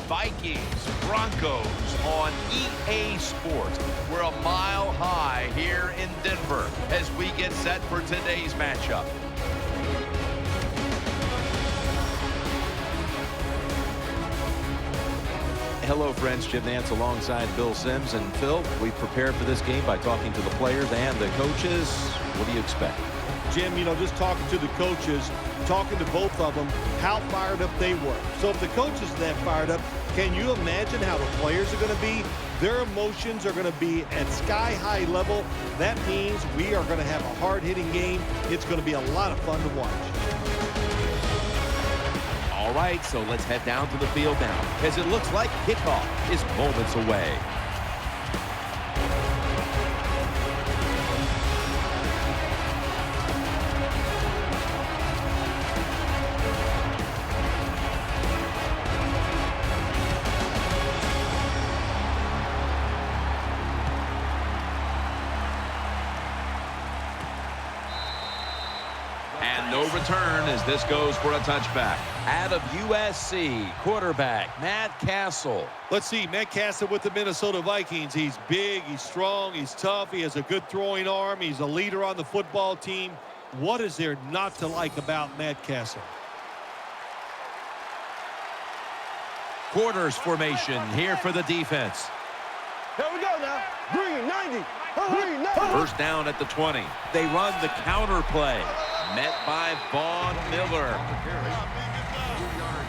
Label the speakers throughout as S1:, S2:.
S1: Vikings, Broncos on EA Sports. We're a mile high here in Denver as we get set for today's matchup.
S2: Hello, friends. Jim Nance alongside Bill Sims. And Phil, we prepared for this game by talking to the players and the coaches. What do you expect?
S3: Jim, just talking to the coaches, talking to both of them, how fired up they were. So if the coaches are that fired up, can you imagine how the players are going to be? Their emotions are going to be at sky-high level. That means we are going to have a hard-hitting game. It's going to be a lot of fun to watch.
S2: All right, so let's head down to the field now, as it looks like kickoff is moments away. And no return as this goes for a touchback. Out of USC, quarterback Matt Castle.
S3: Let's see, Matt Castle with the Minnesota Vikings. He's big, he's strong, he's tough, he has a good throwing arm, he's a leader on the football team. What is there not to like about Matt Castle?
S2: Quarters formation here for the defense.
S4: Here we go now. Green 90. Green 90.
S2: First down at the 20. They run the counter play. Met by Von Miller.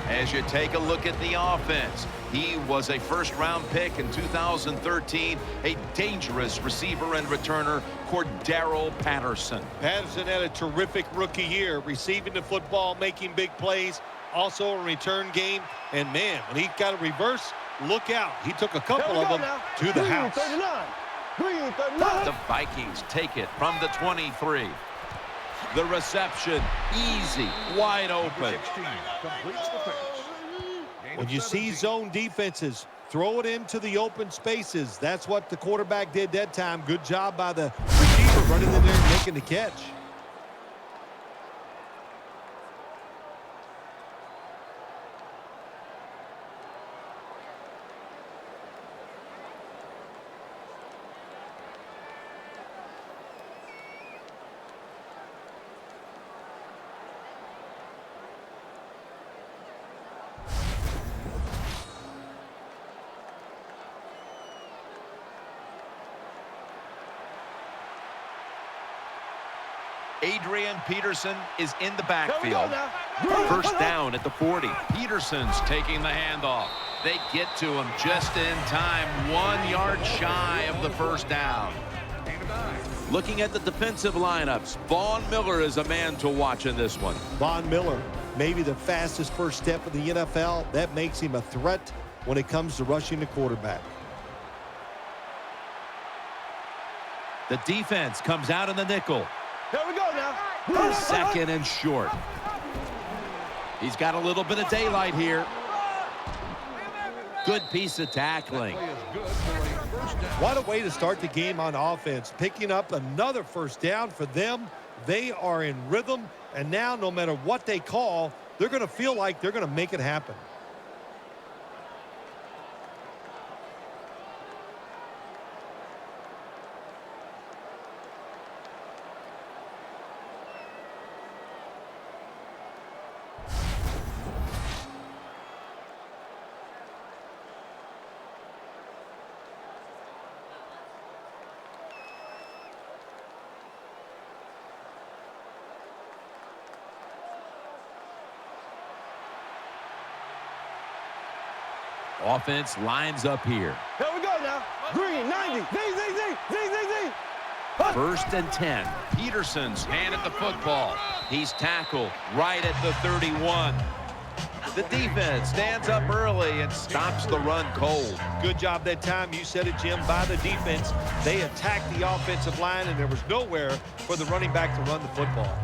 S1: As you take a look at the offense, he was a first-round pick in 2013, a dangerous receiver and returner, Cordero Patterson.
S3: Patterson had a terrific rookie year, receiving the football, making big plays, also a return game. And, man, when he got a reverse, look out. He took a couple of them to the house.
S4: 39. Green 39.
S1: The Vikings take it from the 23. The reception, easy, wide open.
S3: When you see zone defenses, throw it into the open spaces. That's what the quarterback did that time. Good job by the receiver running in there and making the catch.
S1: Adrian Peterson is in the backfield.
S2: First down at the 40.
S1: Peterson's taking the handoff. They get to him just in time, 1 yard shy of the first down.
S2: Looking at the defensive lineups, Von Miller is a man to watch in this one.
S3: Von Miller, maybe the fastest first step in the NFL. That makes him a threat when it comes to rushing the quarterback.
S2: The defense comes out in the nickel.
S4: Here we go now.
S2: Second and short. He's got a little bit of daylight here. Good piece of tackling.
S3: What a way to start the game on offense. Picking up another first down for them. They are in rhythm, and now no matter what they call, they're going to feel like they're going to make it happen.
S2: Offense lines up here.
S4: Here we go now. Green 90. Z.
S1: First and 10. Peterson's handed the football. He's tackled right at the 31. The defense stands up early and stops the run cold.
S3: Good job that time. You said it, Jim, by the defense. They attacked the offensive line, and there was nowhere for the running back to run the football.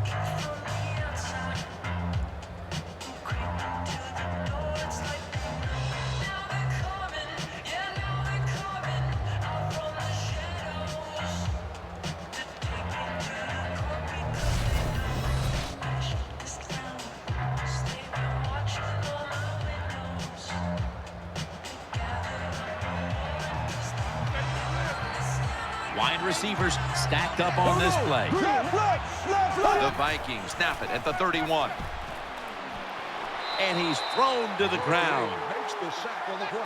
S2: Wide receivers stacked up on this play.
S1: The Vikings snap it at the 31.
S2: And he's thrown to the ground.
S4: Makes the sack on the play.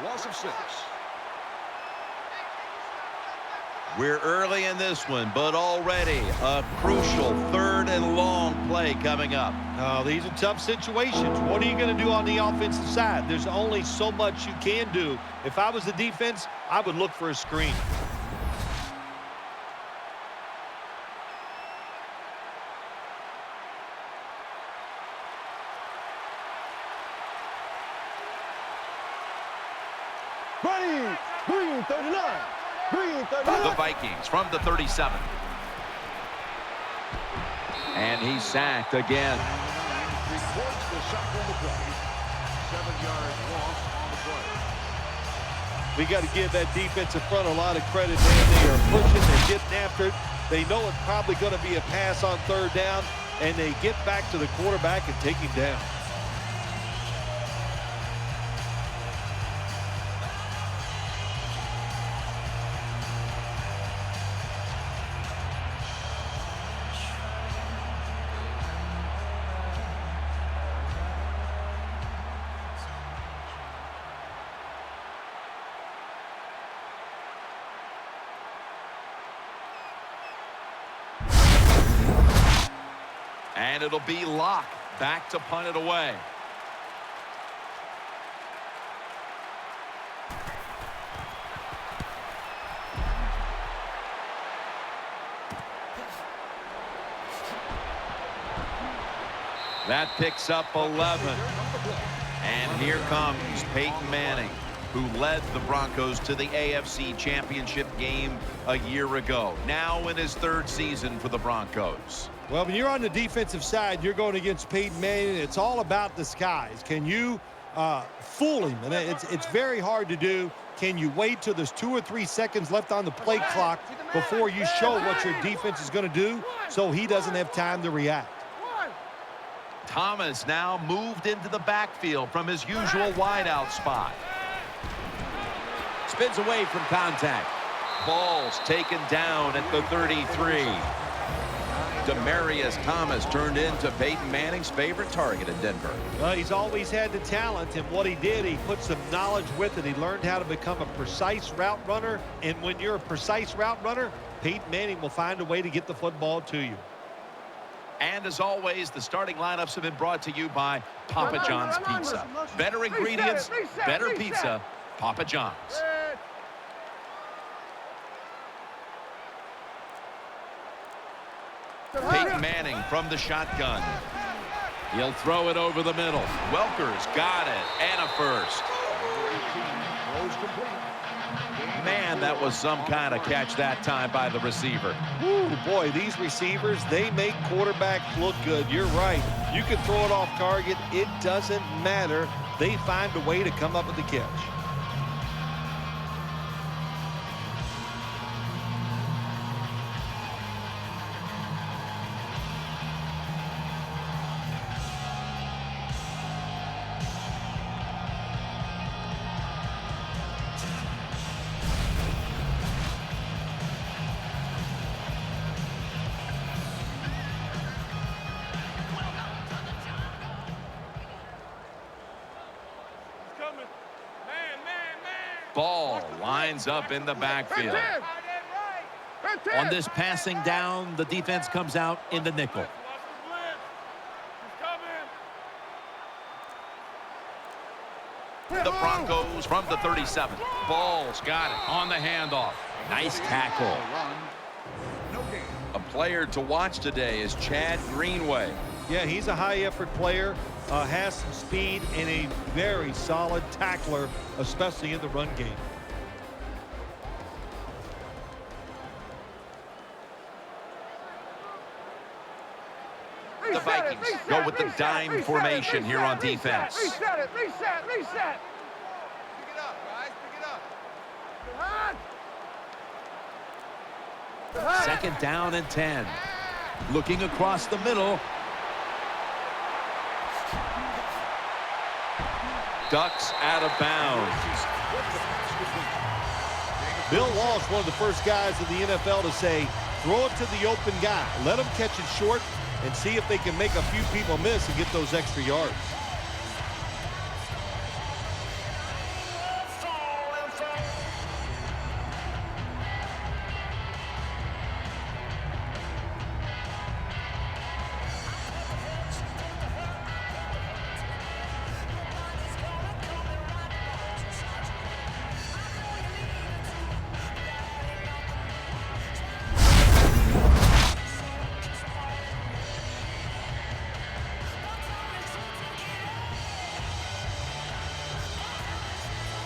S4: Loss of 6.
S1: We're early in this one, but already a crucial 3rd and long play coming up.
S3: Oh, these are tough situations. What are you going to do on the offensive side? There's only so much you can do. If I was the defense, I would look for a screen.
S4: Ready. Green 39. Green 39.
S1: The Vikings from the 37. And he's sacked again.
S4: Reports the sack on the play. 7-yard loss on the play.
S3: We got to give that defensive front a lot of credit, man. They are pushing, they're getting after it. They know it's probably going to be a pass on 3rd down, and they get back to the quarterback and take him down.
S1: And it'll be Locke back to punt it away. That picks up 11. And here comes Peyton Manning, who led the Broncos to the AFC Championship game a year ago. Now in his 3rd season for the Broncos.
S3: Well, when you're on the defensive side, you're going against Peyton Manning. It's all about the skies. Can you fool him? And it's very hard to do. Can you wait till there's 2 or 3 seconds left on the play clock before you show what your defense is going to do so he doesn't have time to react?
S1: Thomas now moved into the backfield from his usual wideout spot.
S2: Spins away from contact.
S1: Ball's taken down at the 33. Demaryius Thomas turned into Peyton Manning's favorite target in Denver.
S3: Well, he's always had the talent, and what he did, he put some knowledge with it. He learned how to become a precise route runner, and when you're a precise route runner, Peyton Manning will find a way to get the football to you.
S1: And as always, the starting lineups have been brought to you by Papa John's Pizza. Better ingredients, better pizza, Papa John's. Peyton Manning from the shotgun.
S2: He'll throw it over the middle.
S1: Welker's got it, and a first. Man, that was some kind of catch that time by the receiver.
S3: Ooh, boy, these receivers, they make quarterbacks look good. You're right. You can throw it off target. It doesn't matter. They find a way to come up with the catch.
S1: Ball lines up in the backfield.
S2: On this passing down, the defense comes out in the nickel.
S1: The Broncos from the 37. Ball's got it on the handoff. Nice tackle. A player to watch today is Chad Greenway.
S3: Yeah, he's a high-effort player, has some speed, and a very solid tackler, especially in the run game.
S1: The Vikings go with the dime formation here on defense.
S4: Reset it, reset. Pick it up, guys, pick it up.
S2: Second down and 10. Looking across the middle.
S1: Ducks out of bounds.
S3: Bill Walsh, one of the first guys in the NFL to say, throw it to the open guy. Let him catch it short and see if they can make a few people miss and get those extra yards.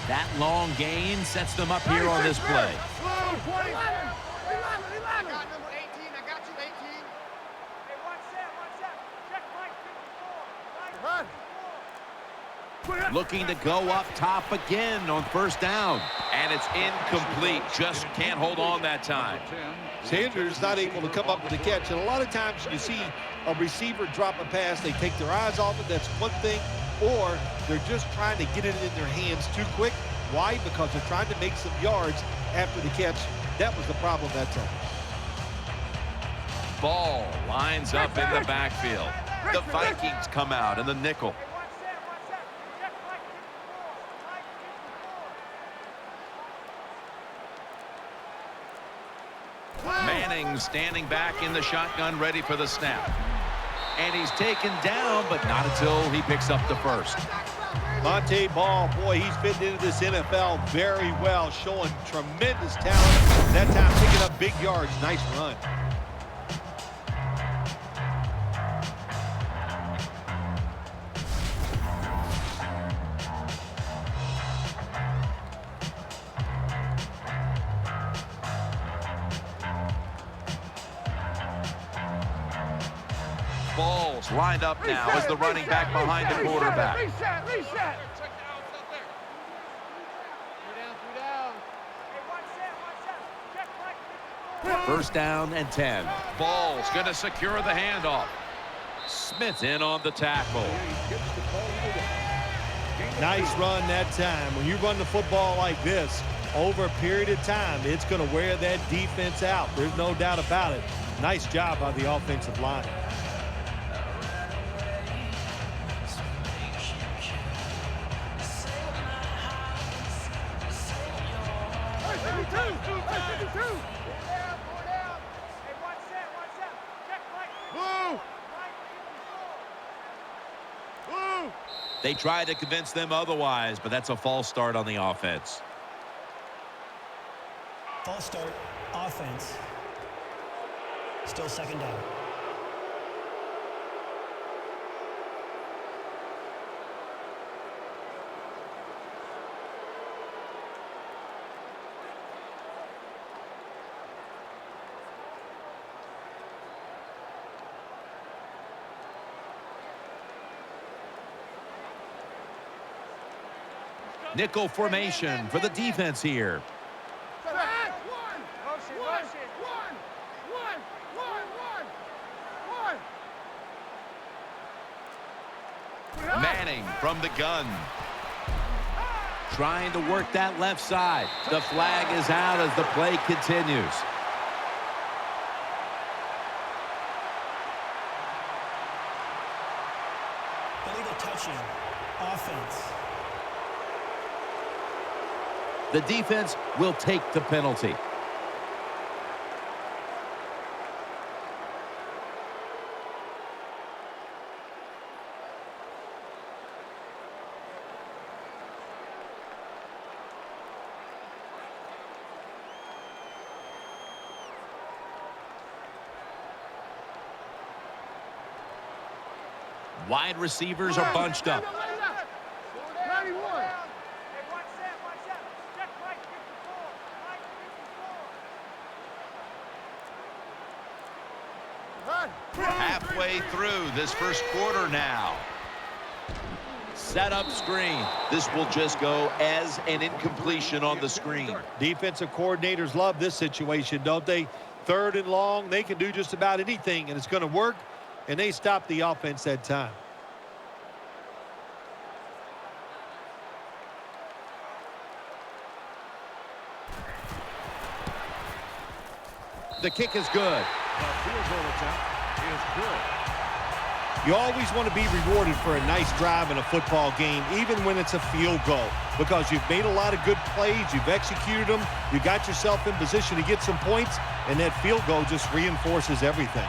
S2: That long gain sets them up here on this play. Looking to go up top again on first down.
S1: And it's incomplete. Just can't hold on that time.
S3: Sanders not able to come up with the catch. And a lot of times you see a receiver drop a pass, they take their eyes off it. That's one thing. Or they're just trying to get it in their hands too quick. Why? Because they're trying to make some yards after the catch. That was the problem that time.
S1: Ball lines up in the backfield. The Vikings come out in the nickel. Manning standing back in the shotgun, ready for the snap. And he's taken down, but not until he picks up the first.
S3: Monte Ball, boy, he's fitting into this NFL very well, showing tremendous talent. That time picking up big yards. Nice run.
S1: Ball's lined up now as the running back behind the quarterback.
S5: Reset.
S2: First down and 10.
S1: Ball's going to secure the handoff. Smith in on the tackle.
S3: Nice run that time. When you run the football like this, over a period of time, it's going to wear that defense out. There's no doubt about it. Nice job by the offensive line.
S2: They try to convince them otherwise, but that's a false start on the offense.
S6: False start, offense. Still second down.
S2: Nickel formation for the defense here.
S1: Manning from the gun.
S2: Trying to work that left side. The flag is out as the play continues.
S6: Illegal touching. Offense.
S2: The defense will take the penalty. Wide receivers are bunched up.
S1: Halfway through this first quarter now.
S2: Set up screen. This will just go as an incompletion on the screen.
S3: Defensive coordinators love this situation, don't they? Third and long, they can do just about anything, and it's going to work, and they stop the offense that time.
S1: The kick is good.
S4: The field goal attempt is good.
S3: You always want to be rewarded for a nice drive in a football game, even when it's a field goal, because you've made a lot of good plays, you've executed them, you got yourself in position to get some points, and that field goal just reinforces everything.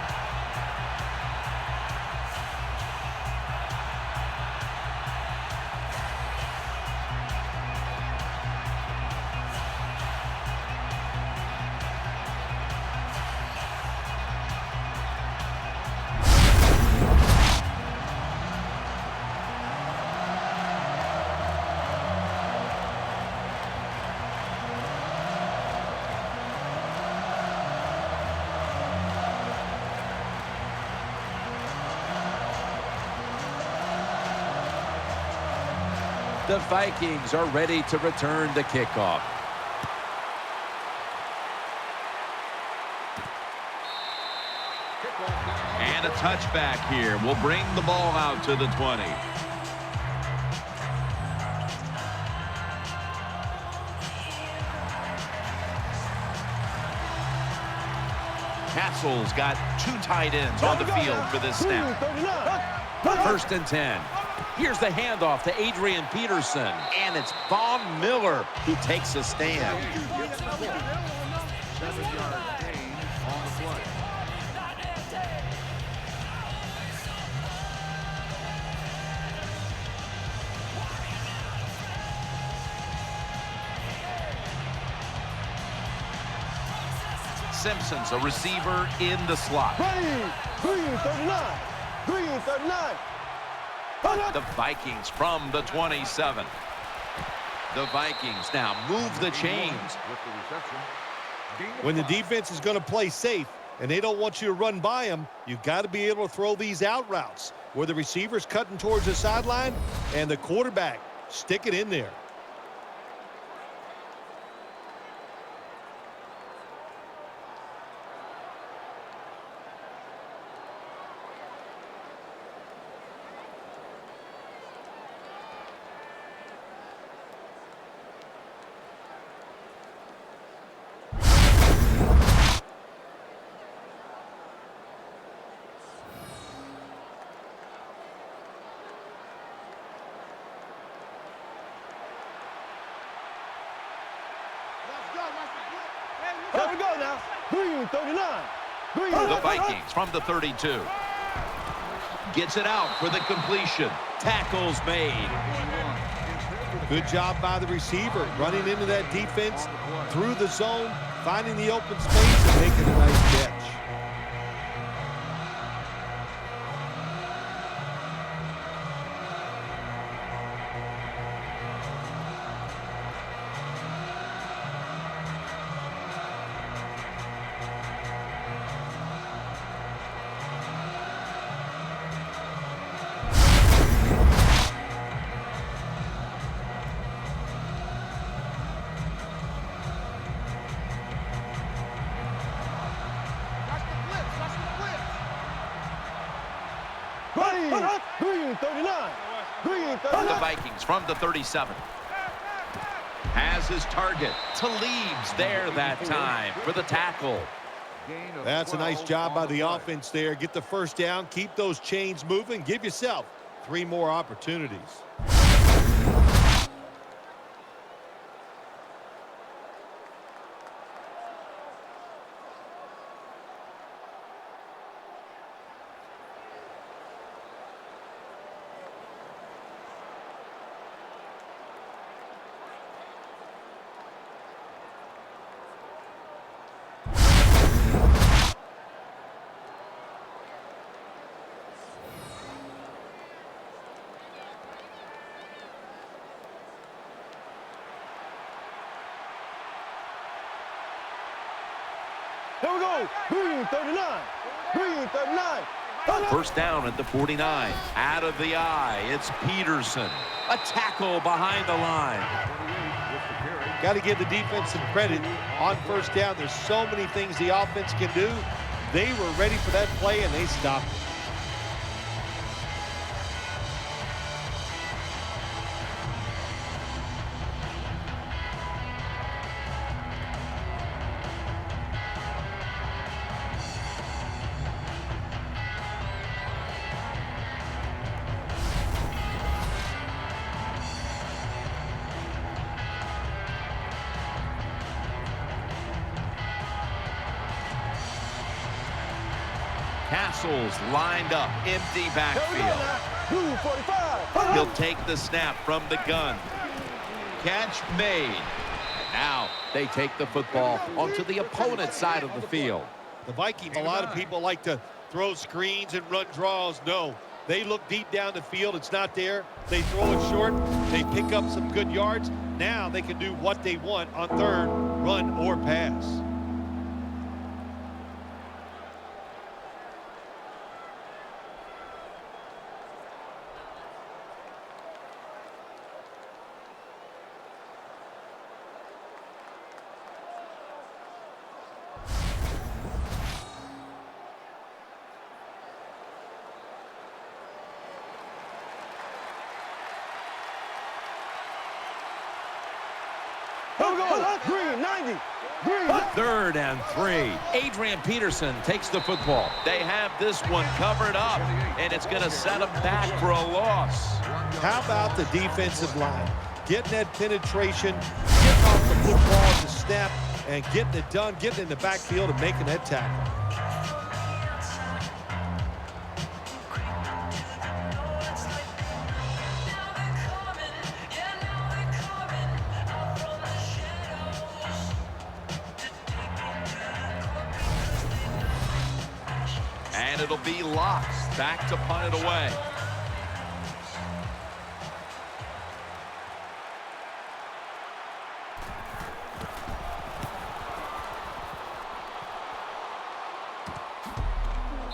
S1: The Vikings are ready to return the kickoff. And a touchback here will bring the ball out to the 20. Castle's got two tight ends on the field for this snap. 1st and 10. Here's the handoff to Adrian Peterson, and it's Von Miller who takes a stand.
S4: 7-yard gain on the play.
S1: Simpson's a receiver in the slot.
S5: Green 39.
S1: The Vikings from the 27. The Vikings now move the chains.
S4: With the reception.
S3: When the defense is going to play safe and they don't want you to run by them, you've got to be able to throw these out routes where the receiver's cutting towards the sideline and the quarterback stick it in there.
S5: There we go now. Green 39.
S1: The Vikings from the 32. Gets it out for the completion. Tackles made.
S3: Good job by the receiver, running into that defense, through the zone, finding the open space, and making a nice catch.
S5: Green 39.
S1: The Vikings from the 37. Has his target. Talib's there that time for the tackle.
S3: That's a nice job by the offense there. Get the first down, keep those chains moving, give yourself 3 more opportunities.
S5: Here we go. Green 39. Green 39.
S1: First down at the 49. Out of the eye, it's Peterson. A tackle behind the line.
S3: Got to give the defense some credit on first down. There's so many things the offense can do. They were ready for that play, and they stopped it.
S1: Castle's lined up, empty backfield.
S5: Blue 45.
S1: He'll take the snap from the gun. Catch made. Now they take the football onto the opponent's side of the field.
S3: The Vikings, a lot of people like to throw screens and run draws. No, they look deep down the field. It's not there. They throw it short. They pick up some good yards. Now they can do what they want on third, run or pass.
S5: Here we go. Green 90. Green.
S1: Third and 3. Adrian Peterson takes the football. They have this one covered up, and it's going to set them back for a loss.
S3: How about the defensive line? Getting that penetration, getting off the football at the snap, and getting it done, getting in the backfield and making that tackle.
S1: And it'll be locked. Back to punt it away.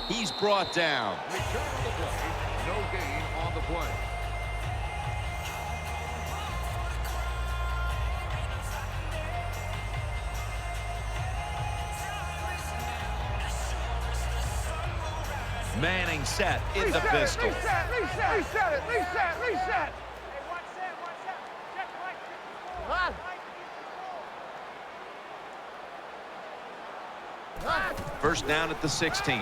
S1: He's brought down.
S4: Return on the play. No gain on the play.
S1: Manning set in the pistol.
S5: Reset it. Reset.
S1: First down at the 16.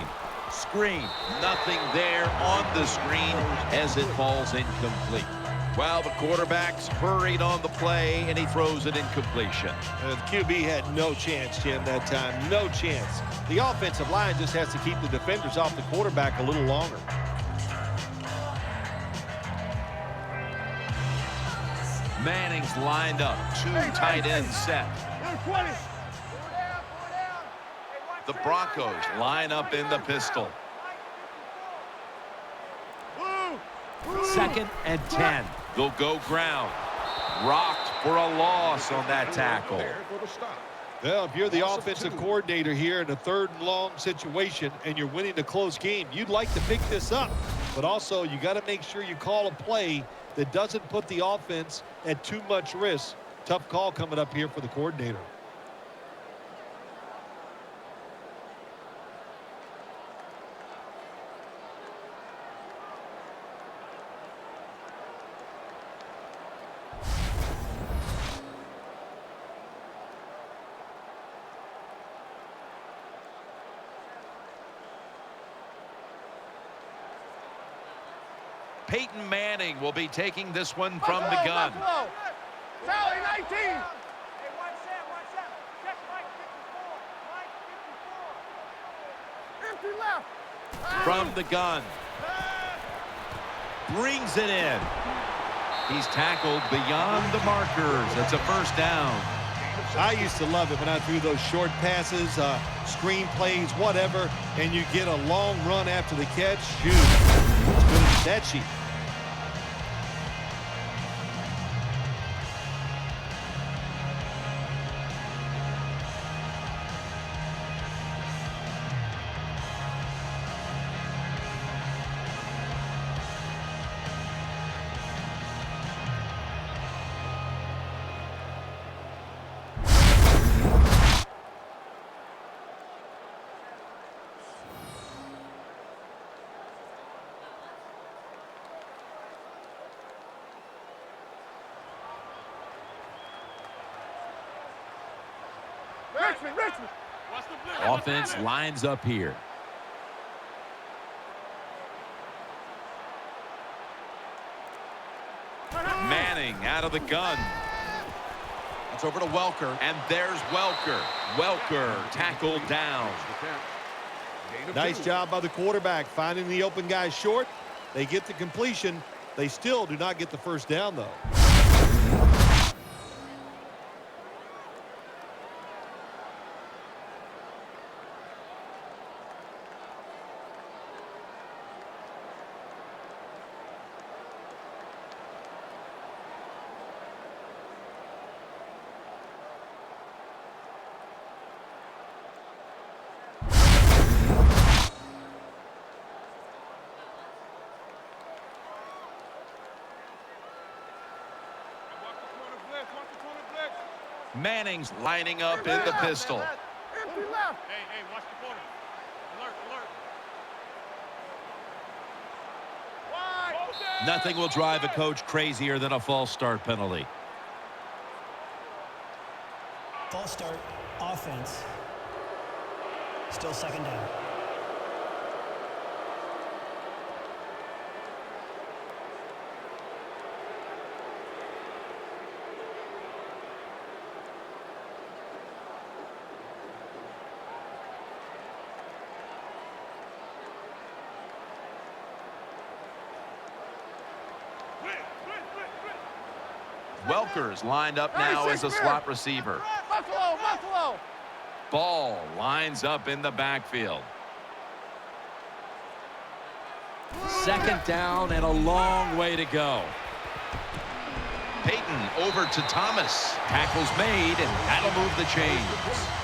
S1: Screen. Nothing there on the screen as it falls incomplete. Well, the quarterback's hurried on the play, and he throws it incompletion.
S3: The QB had no chance, Jim, that time. No chance. The offensive line just has to keep the defenders off the quarterback a little longer.
S1: Manning's lined up. Two tight ends set. The Broncos line up in the pistol. Second and 10. They'll go ground. Rocked for a loss on that tackle.
S4: There for the stop.
S3: Well, if you're the offensive coordinator here in a third and long situation and you're winning a close game, you'd like to pick this up. But also, you got to make sure you call a play that doesn't put the offense at too much risk. Tough call coming up here for the coordinator.
S1: Peyton Manning will be taking this one from the gun.
S5: Sally 19. Empty left.
S1: From the gun. Brings it in. He's tackled beyond the markers. It's a first down.
S3: I used to love it when I threw those short passes, screen plays, whatever, and you get a long run after the catch. Shoot, it's good as that sheet.
S5: Richmond.
S1: Offense lines up here. Manning out of the gun. It's over to Welker, and there's Welker. Welker tackled down.
S3: Nice job by the quarterback finding the open guy short. They get the completion. They still do not get the first down, though.
S1: Manning's lining up in the pistol.
S4: Hey, watch the corner. Alert.
S1: Nothing will drive a coach crazier than a false start penalty.
S6: False start, offense. Still second down.
S1: Welker's lined up now as a slot receiver.
S4: Buffalo.
S1: Ball lines up in the backfield. Second down and a long way to go. Peyton over to Thomas. Tackle's made, and that'll move the chains.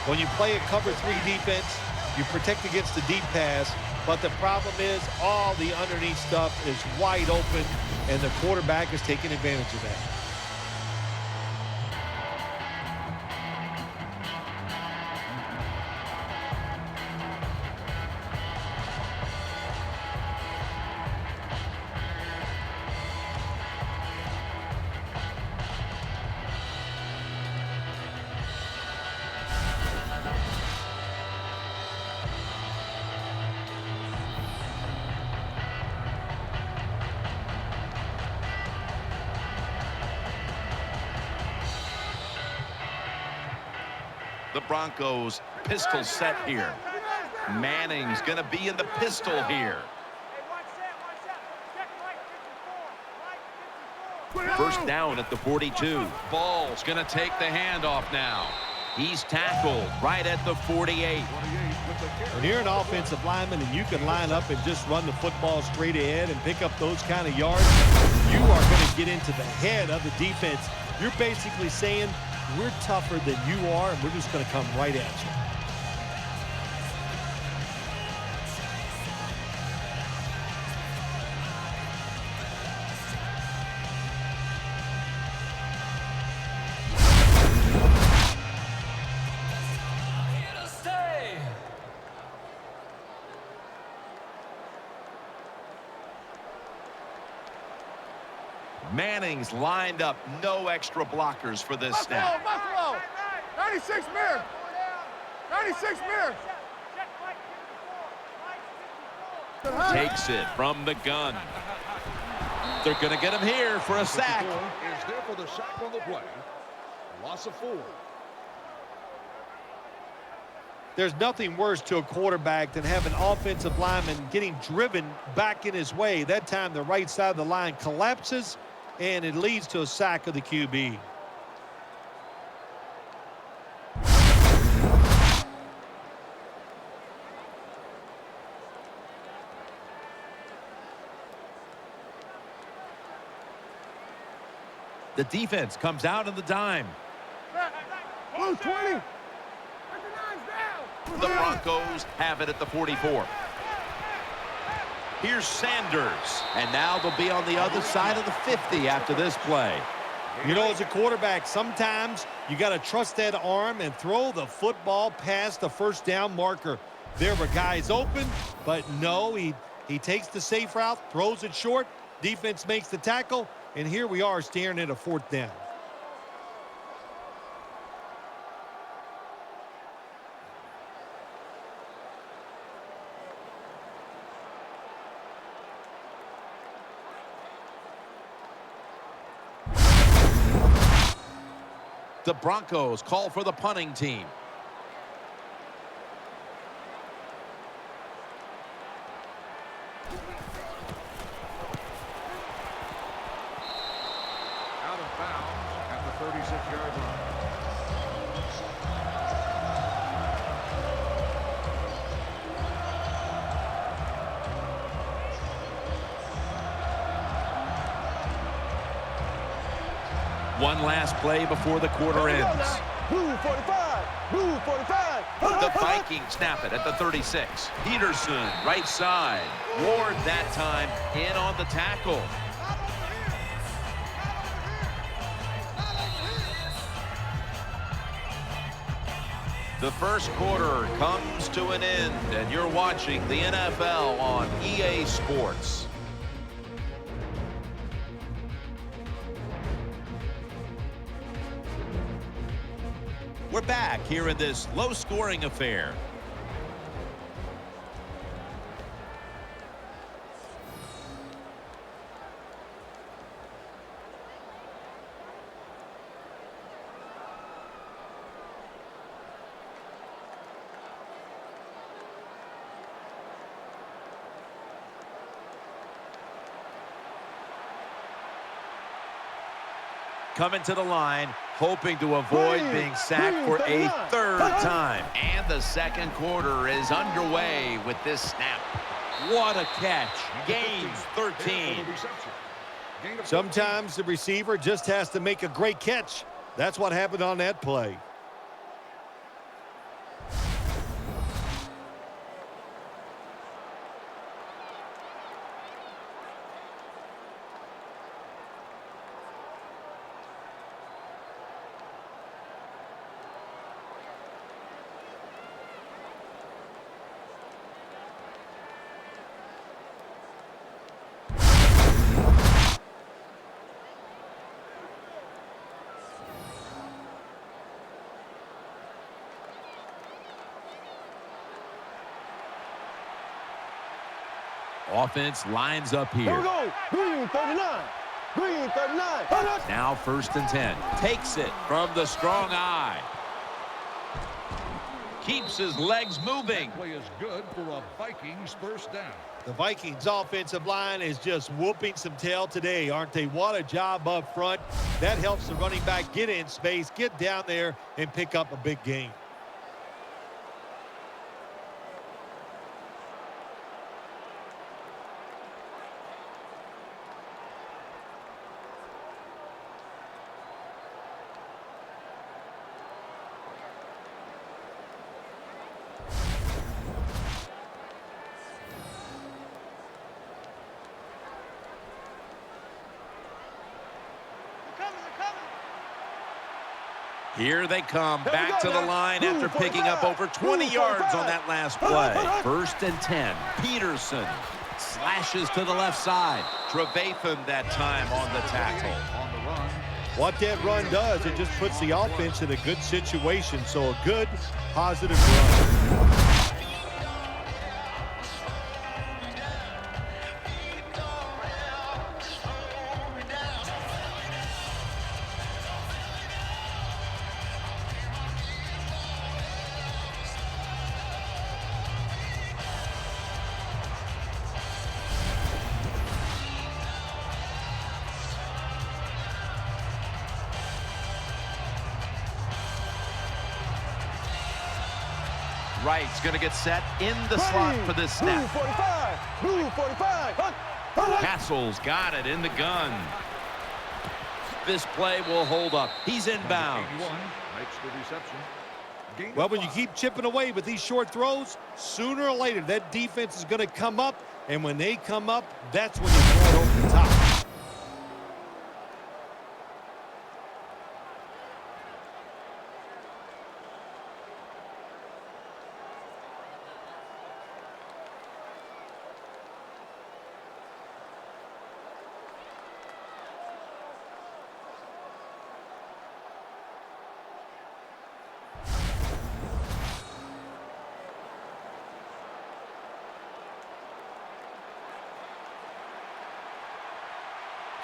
S3: When you play a cover 3 defense, you protect against the deep pass, but the problem is all the underneath stuff is wide open, and the quarterback is taking advantage of that.
S1: The Broncos pistol set here. Manning's going to be in the pistol here. First down at the 42. Ball's going to take the handoff now. He's tackled right at the 48.
S3: When you're an offensive lineman and you can line up and just run the football straight ahead and pick up those kind of yards, you are going to get into the head of the defense. You're basically saying, we're tougher than you are, and we're just going to come right at you.
S1: Manning's lined up. No extra blockers for this snap.
S4: Buffalo. 96 mirror. 96 mirror.
S1: Takes it from the gun. They're going to get him here for a sack.
S4: Is there for the sack on the play. Loss of 4.
S3: There's nothing worse to a quarterback than having an offensive lineman getting driven back in his way. That time the right side of the line collapses, and it leads to a sack of the QB.
S1: The defense comes out of the dime.
S4: Blue 20.
S1: The Broncos have it at the 44. Here's Sanders. And now they'll be on the other side of the 50 after this play.
S3: You know, as a quarterback, sometimes you got to trust that arm and throw the football past the first down marker. There were guys open, but no, he takes the safe route, throws it short, defense makes the tackle, and here we are staring at a 4th down.
S1: The Broncos call for the punting team.
S4: 36-yard line.
S1: One last play before the quarter ends.
S5: Blue 45. Blue 45.
S1: The Vikings snap it at the 36. Peterson, right side. Ward that time in on the tackle. The first quarter comes to an end, and you're watching the NFL on EA Sports. We're back here in this low-scoring affair. Coming to the line, hoping to avoid being sacked for a third time. And the second quarter is underway with this snap. What a catch. Gain 13.
S3: Sometimes the receiver just has to make a great catch. That's what happened on that play.
S1: Offense lines up
S5: Here we
S1: here.
S5: go. Green 39. Green 39.
S1: Now 1st and 10. Takes it from the strong eye. Keeps his legs moving.
S4: Play is good for a Vikings first down.
S3: The Vikings offensive line is just whooping some tail today, aren't they? What a job up front. That helps the running back get in space, get down there, and pick up a big gain.
S1: Here they come back to the line after picking up over 20 yards on that last play. 1st and 10. Peterson slashes to the left side. Trevathan that time on the tackle.
S4: On the run.
S3: What that run does, it just puts the offense in a good situation. So a good, positive run.
S1: Wright's going to get set in the slot for this snap.
S5: Blue 45. Blue 45.
S1: Castle's got it in the gun. This play will hold up. He's inbounds.
S4: Makes the reception. Gain
S3: Well,
S4: of
S3: when you
S4: 5.
S3: keep chipping away with these short throws, sooner or later that defense is going to come up, and when they come up, that's when you throw it over the top.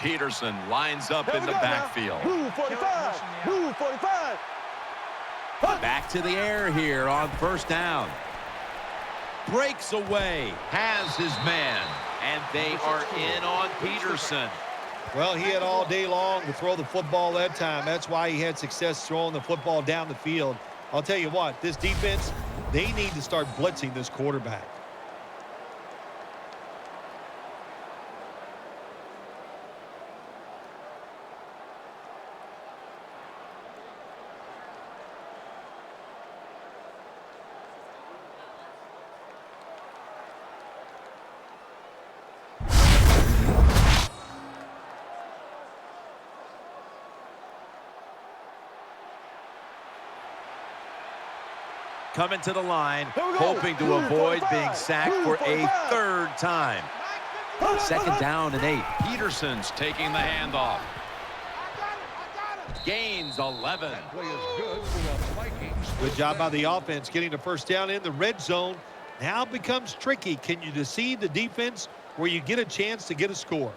S1: Peterson lines up in the backfield.
S5: Blue 45. Blue 45.
S1: Back to the air here on 1st down. Breaks away, has his man, and they are in on Peterson.
S3: Well, he had all day long to throw the football that time. That's why he had success throwing the football down the field. I'll tell you what, this defense, they need to start blitzing this quarterback.
S2: Coming to the line, hoping to avoid being sacked for a third time. Second down and 8.
S1: Peterson's taking the handoff. Gains 11.
S4: That play is good for the Vikings.
S3: Good job by the offense getting the first down in the red zone. Now it becomes tricky. Can you deceive the defense where you get a chance to get a score?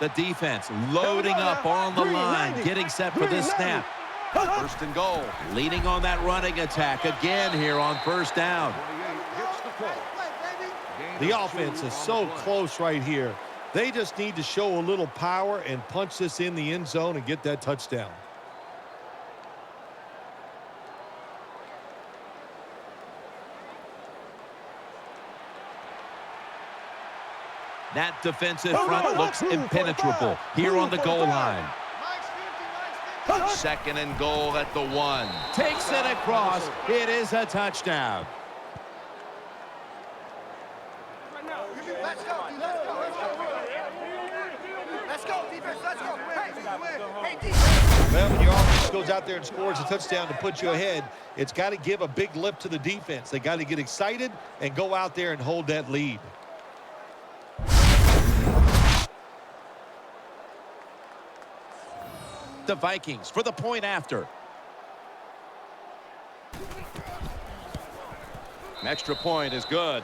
S2: The defense loading up on the line, getting set for this snap.
S1: First and goal.
S2: Leaning on that running attack again here on first down.
S4: 28 hits the call.
S3: The offense is so close right here. They just need to show a little power and punch this in the end zone and get that touchdown.
S2: That defensive front looks impenetrable here on the goal line.
S1: Second and goal at the 1.
S2: Takes it across. It is a touchdown.
S3: Well, when your offense goes out there and scores a touchdown to put you ahead, it's got to give a big lift to the defense. They got to get excited and go out there and hold that lead.
S2: The Vikings for the point after.
S1: An extra point is good.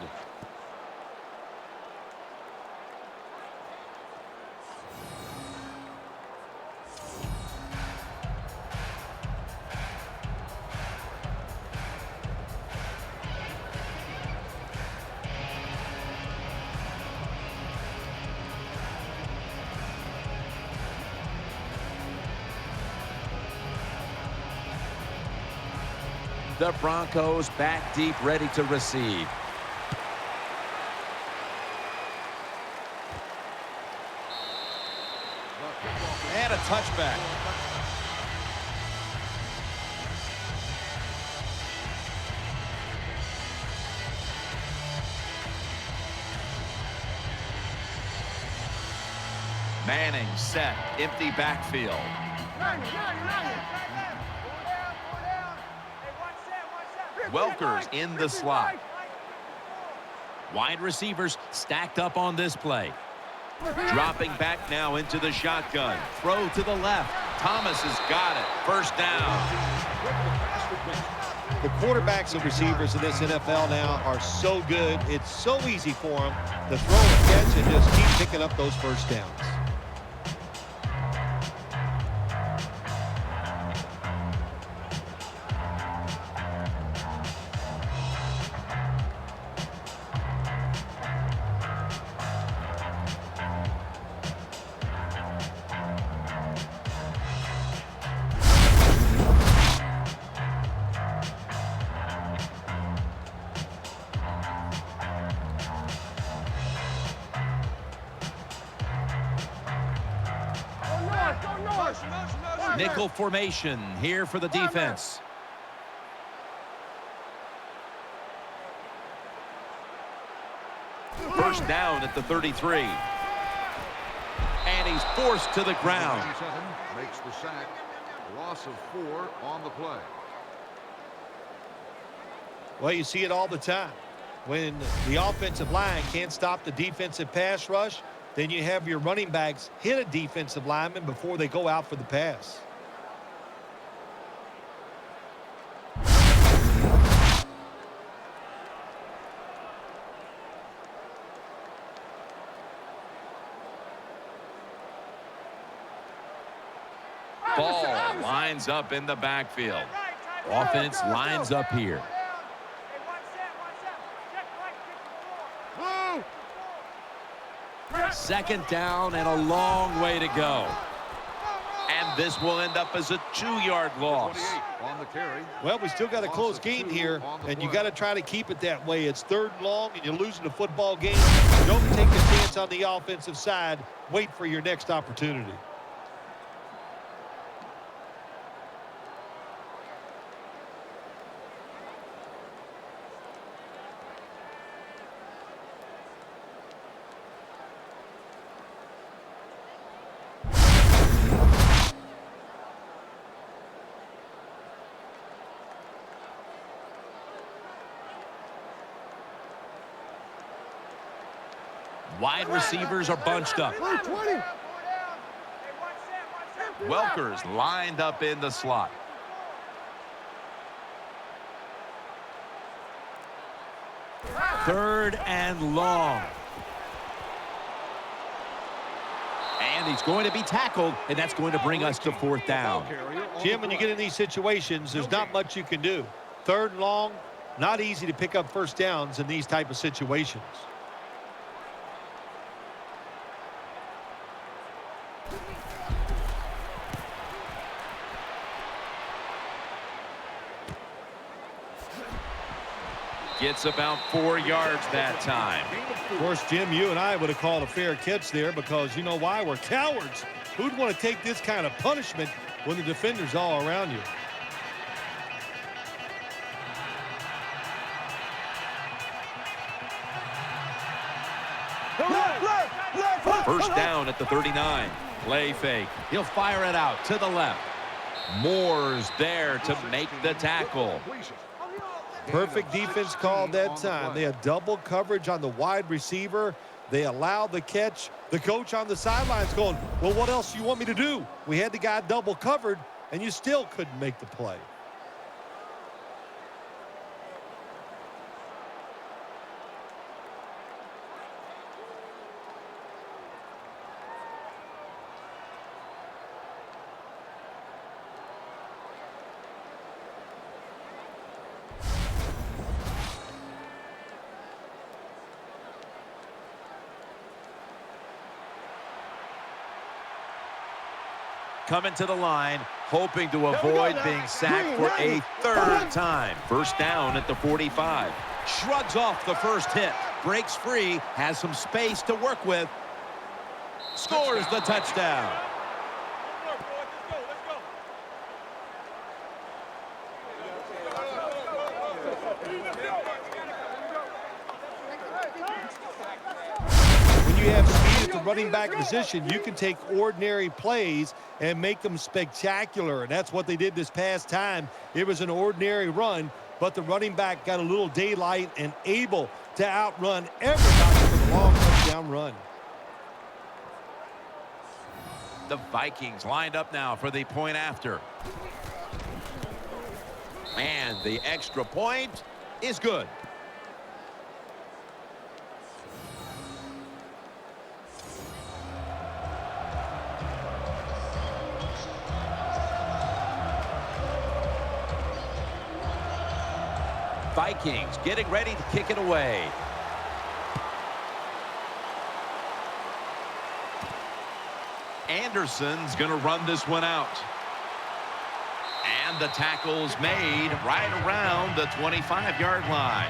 S2: The Broncos back deep, ready to receive.
S1: And a touchback. Manning set. Empty backfield. Welker's in the slot.
S2: Wide receivers stacked up on this play.
S1: Dropping back now into the shotgun. Throw to the left. Thomas has got it. First down.
S3: The quarterbacks and receivers in this NFL now are so good. It's so easy for them to throw and catch and just keep picking up those first downs.
S2: Nickel formation here for the defense.
S1: First down at the 33.
S2: And he's forced to the ground.
S4: 27 makes the sack. Loss of 4 on the play.
S3: Well, you see it all the time. When the offensive line can't stop the defensive pass rush, then you have your running backs hit a defensive lineman before they go out for the pass.
S1: Ball lines up in the backfield. Offense lines up here. Second down and a long way to go. And this will end up as a 2-yard loss.
S4: On the carry.
S3: Well, we still got a close game here, and you got to try to keep it that way. It's 3rd and long, and you're losing a football game. Don't take a chance on the offensive side. Wait for your next opportunity.
S1: Wide receivers are bunched up. Welker's lined up in the slot. Third and long. And he's going to be tackled, and that's going to bring us to 4th down.
S3: Jim, when you get in these situations, there's not much you can do. 3rd and long, not easy to pick up first downs in these type of situations.
S1: Gets about 4 yards that time.
S3: Of course, Jim, you and I would have called a fair catch there because you know why? We're cowards. Who'd want to take this kind of punishment when the defender's all around you?
S1: First down at the 39. Play fake. He'll fire it out to the left. Moore's there to make the tackle.
S3: Perfect defense call that time. They had double coverage on the wide receiver. They allowed the catch. The coach on the sidelines going, well, what else do you want me to do? We had the guy double covered, and you still couldn't make the play.
S1: Coming to the line, hoping to avoid being sacked for a 3rd time. First down at the 45. Shrugs off the first hit. Breaks free. Has some space to work with. Scores the touchdown.
S3: When you have speed at the running back position, you can take ordinary plays and make them spectacular, and that's what they did this past time. It was an ordinary run, but the running back got a little daylight and able to outrun everybody for the long touchdown run.
S1: The Vikings lined up now for the point after. And the extra point is good. Vikings getting ready to kick it away. Anderson's going to run this one out. And the tackle's made right around the 25-yard line.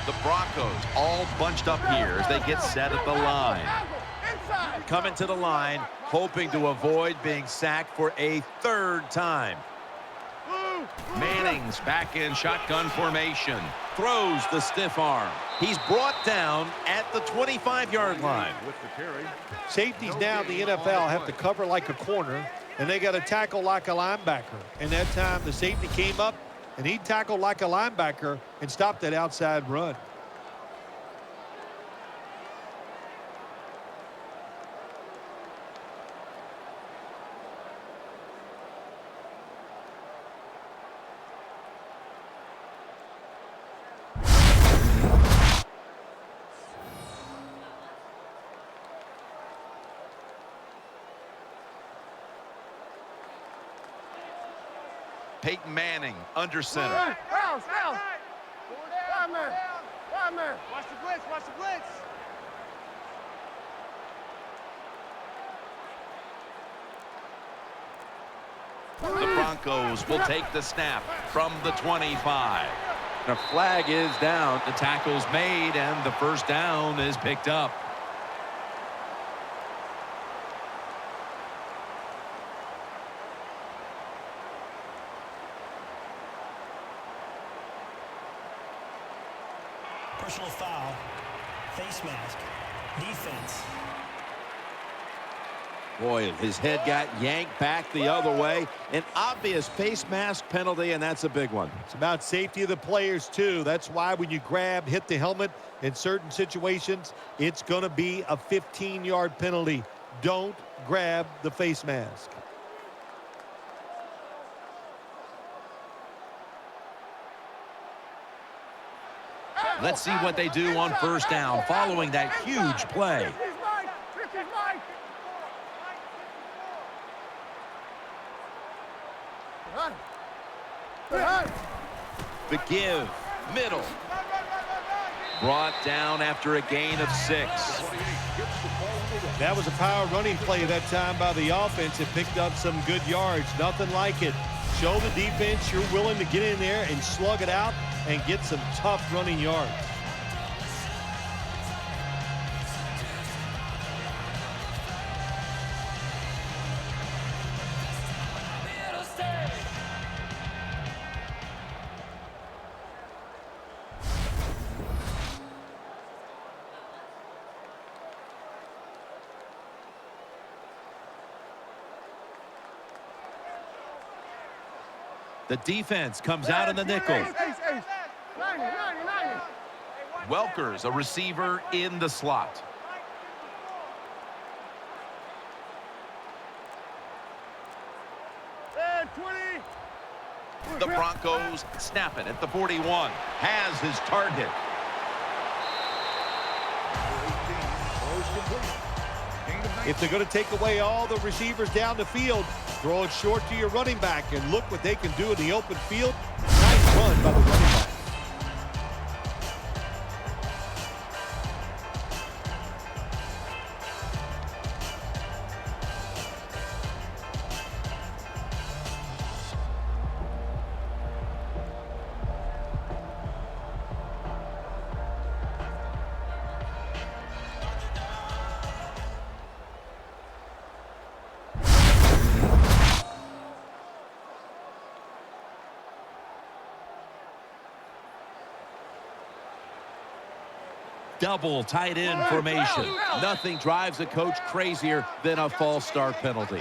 S1: The Broncos all bunched up here as they get set at the line. Coming to the line, hoping to avoid being sacked for a 3rd time. Manning's back in shotgun formation. Throws the stiff arm. He's brought down at the 25-yard line.
S4: With the carry.
S3: Safeties now in the NFL have to cover like a corner, and they got to tackle like a linebacker. And that time the safety came up, and he tackled like a linebacker and stopped that outside run.
S1: Peyton Manning under center.
S5: Bounce. Five man. Watch the blitz.
S1: The Broncos will take the snap from the 25.
S2: The flag is down.
S1: The tackle's made, and the first down is picked up.
S6: Personal foul. Face mask. Defense.
S2: Boy, his head got yanked back the other way. An obvious face mask penalty, and that's a big one.
S3: It's about safety of the players, too. That's why when you hit the helmet in certain situations, it's going to be a 15-yard penalty. Don't grab the face mask.
S1: Let's see what they do on first down following that huge play. The give, middle. Brought down after a gain of 6.
S3: That was a power running play that time by the offense. It picked up some good yards. Nothing like it. Show the defense you're willing to get in there and slug it out and get some tough running yards.
S1: The defense comes out in the nickel. Welker's a receiver in the slot. The Broncos snap it at the 41. Has his target.
S3: If they're going to take away all the receivers down the field, throw it short to your running back and look what they can do in the open field. Nice run by the running back.
S1: Double tight end formation. Nothing drives a coach crazier than a false start penalty.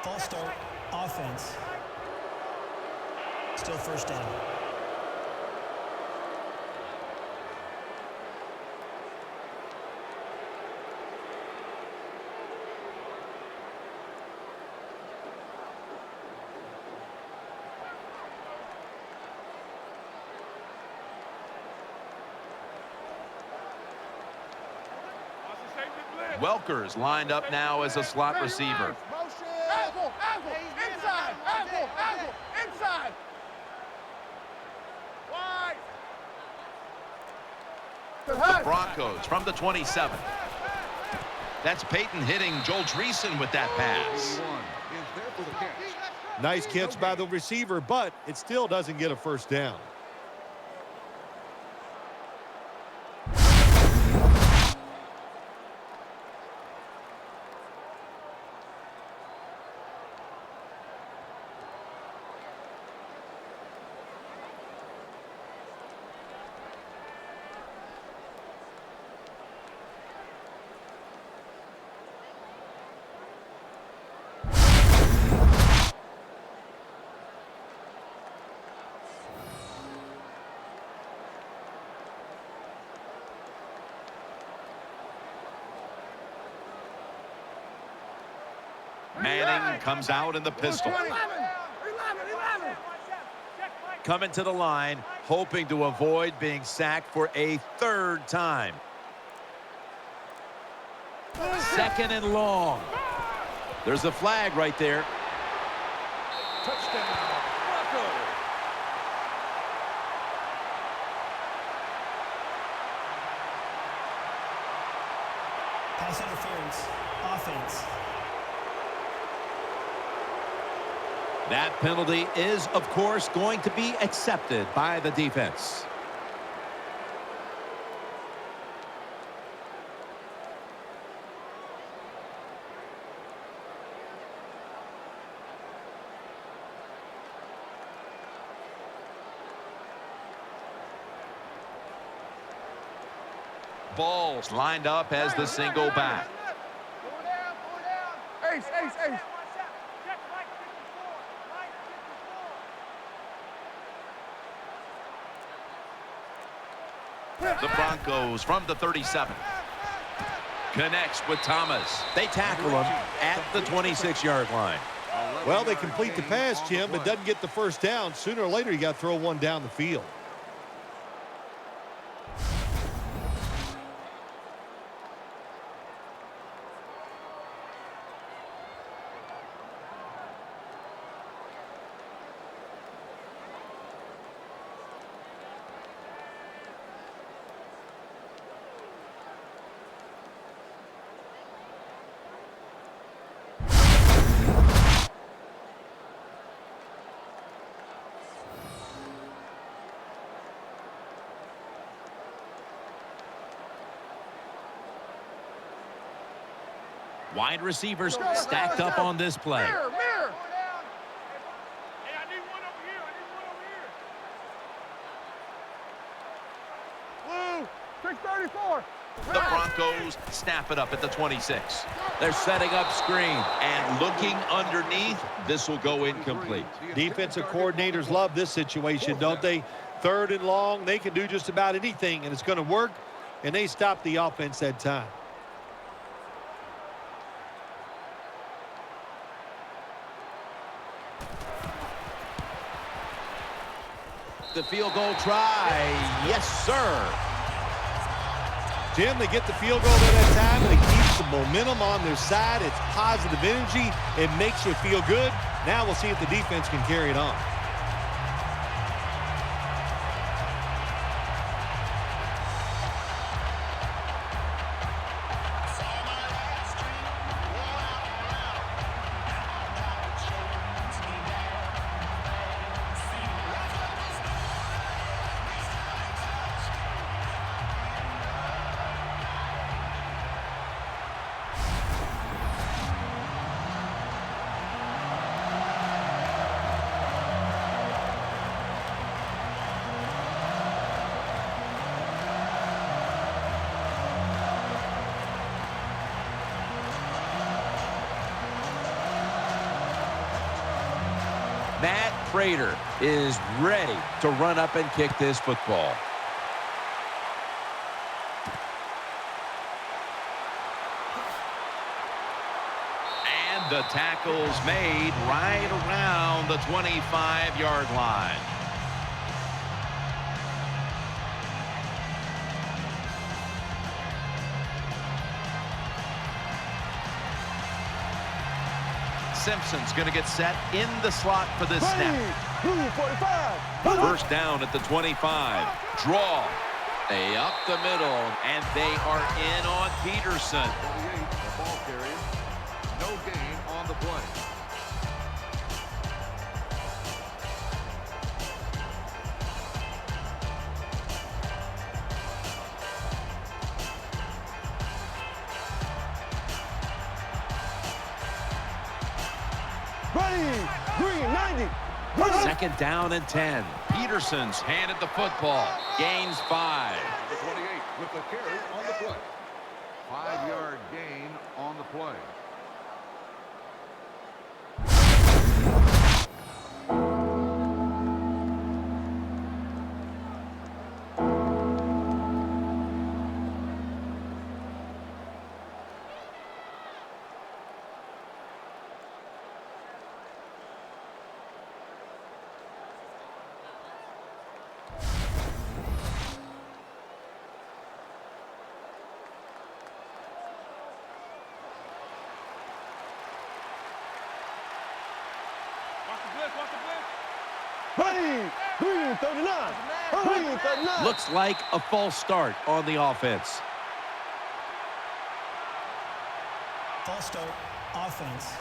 S6: False start. Offense. Still first down.
S1: Welker's lined up now as a slot receiver.
S5: Inside.
S1: The Broncos from the 27. That's Peyton hitting Joel Dreesen with that pass.
S3: Nice catch by the receiver, but it still doesn't get a first down.
S1: Manning comes out in the pistol. Coming to the line, hoping to avoid being sacked for a third time. Second and long. There's a flag right there.
S4: Touchdown, Broncos.
S6: Pass interference. Offense.
S1: That penalty is, of course, going to be accepted by the defense. Balls lined up as the single back.
S5: Ace, ace, ace.
S1: The Broncos from the 37. Connects with Thomas. They tackle him at the 26-yard line.
S3: Well, they complete the pass, Jim, but doesn't get the first down. Sooner or later, you got to throw one down the field.
S1: Wide receivers stacked up on this play.
S5: Mirror, mirror. Blue, 634.
S1: The Broncos snap it up at the 26. They're setting up screen and looking underneath. This will go incomplete.
S3: Defensive coordinators love this situation, don't they? Third and long, they can do just about anything, and it's going to work, and they stop the offense that time.
S1: The field goal try. Yes, sir.
S3: Jim, they get the field goal at that time, and it keeps the momentum on their side. It's positive energy. It makes you feel good. Now we'll see if the defense can carry it on.
S1: Matt Prater is ready to run up and kick this football. And the tackle's made right around the 25-yard line. Simpson's going to get set in the slot for this snap.
S5: Blue, 45.
S1: First down at the 25. Draw. They up the middle, and they are in on Peterson.
S4: 28, the ball carrier. No gain on the play.
S5: Ready, green, 90.
S1: Second down and 10. Peterson's handed the football. Gains 5.
S4: The 28 with the carry on the play. 5-yard gain on the play.
S5: Hey, green 39. Green 39.
S2: Looks like a false start on the offense.
S6: False start. Offense.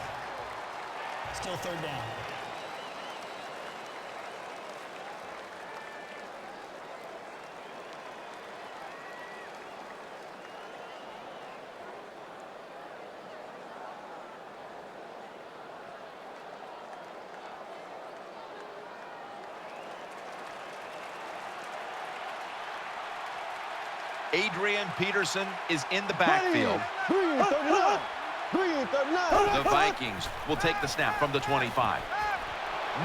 S6: Still third down.
S1: Adrian Peterson is in the backfield.
S5: Green 39. Green 39.
S1: The Vikings will take the snap from the 25.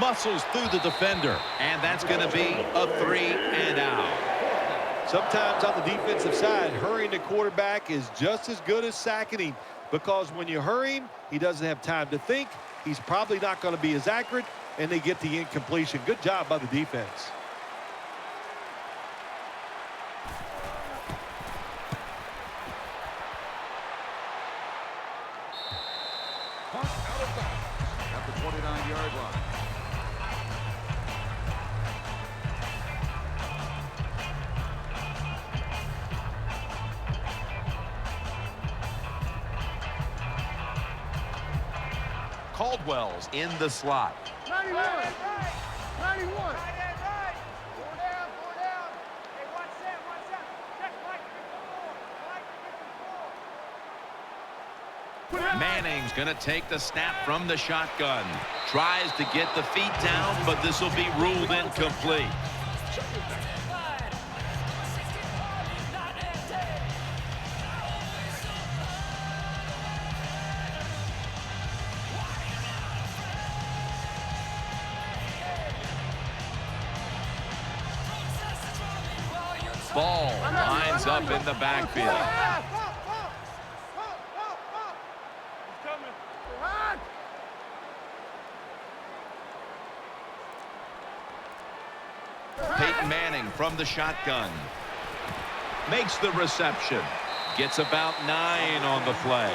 S2: Muscles through the defender.
S1: And that's going to be a 3 and out.
S3: Sometimes on the defensive side, hurrying the quarterback is just as good as sacking him, because when you hurry him, he doesn't have time to think. He's probably not going to be as accurate, and they get the incompletion. Good job by the defense.
S4: Punt out of bounds at the 29-yard line.
S1: Caldwell's in the slot.
S5: 91. 91.
S1: Manning's going to take the snap from the shotgun. Tries to get the feet down, but this will be ruled incomplete. Ball lines up in the backfield. Peyton Manning from the shotgun. Makes the reception. Gets about 9 on the play.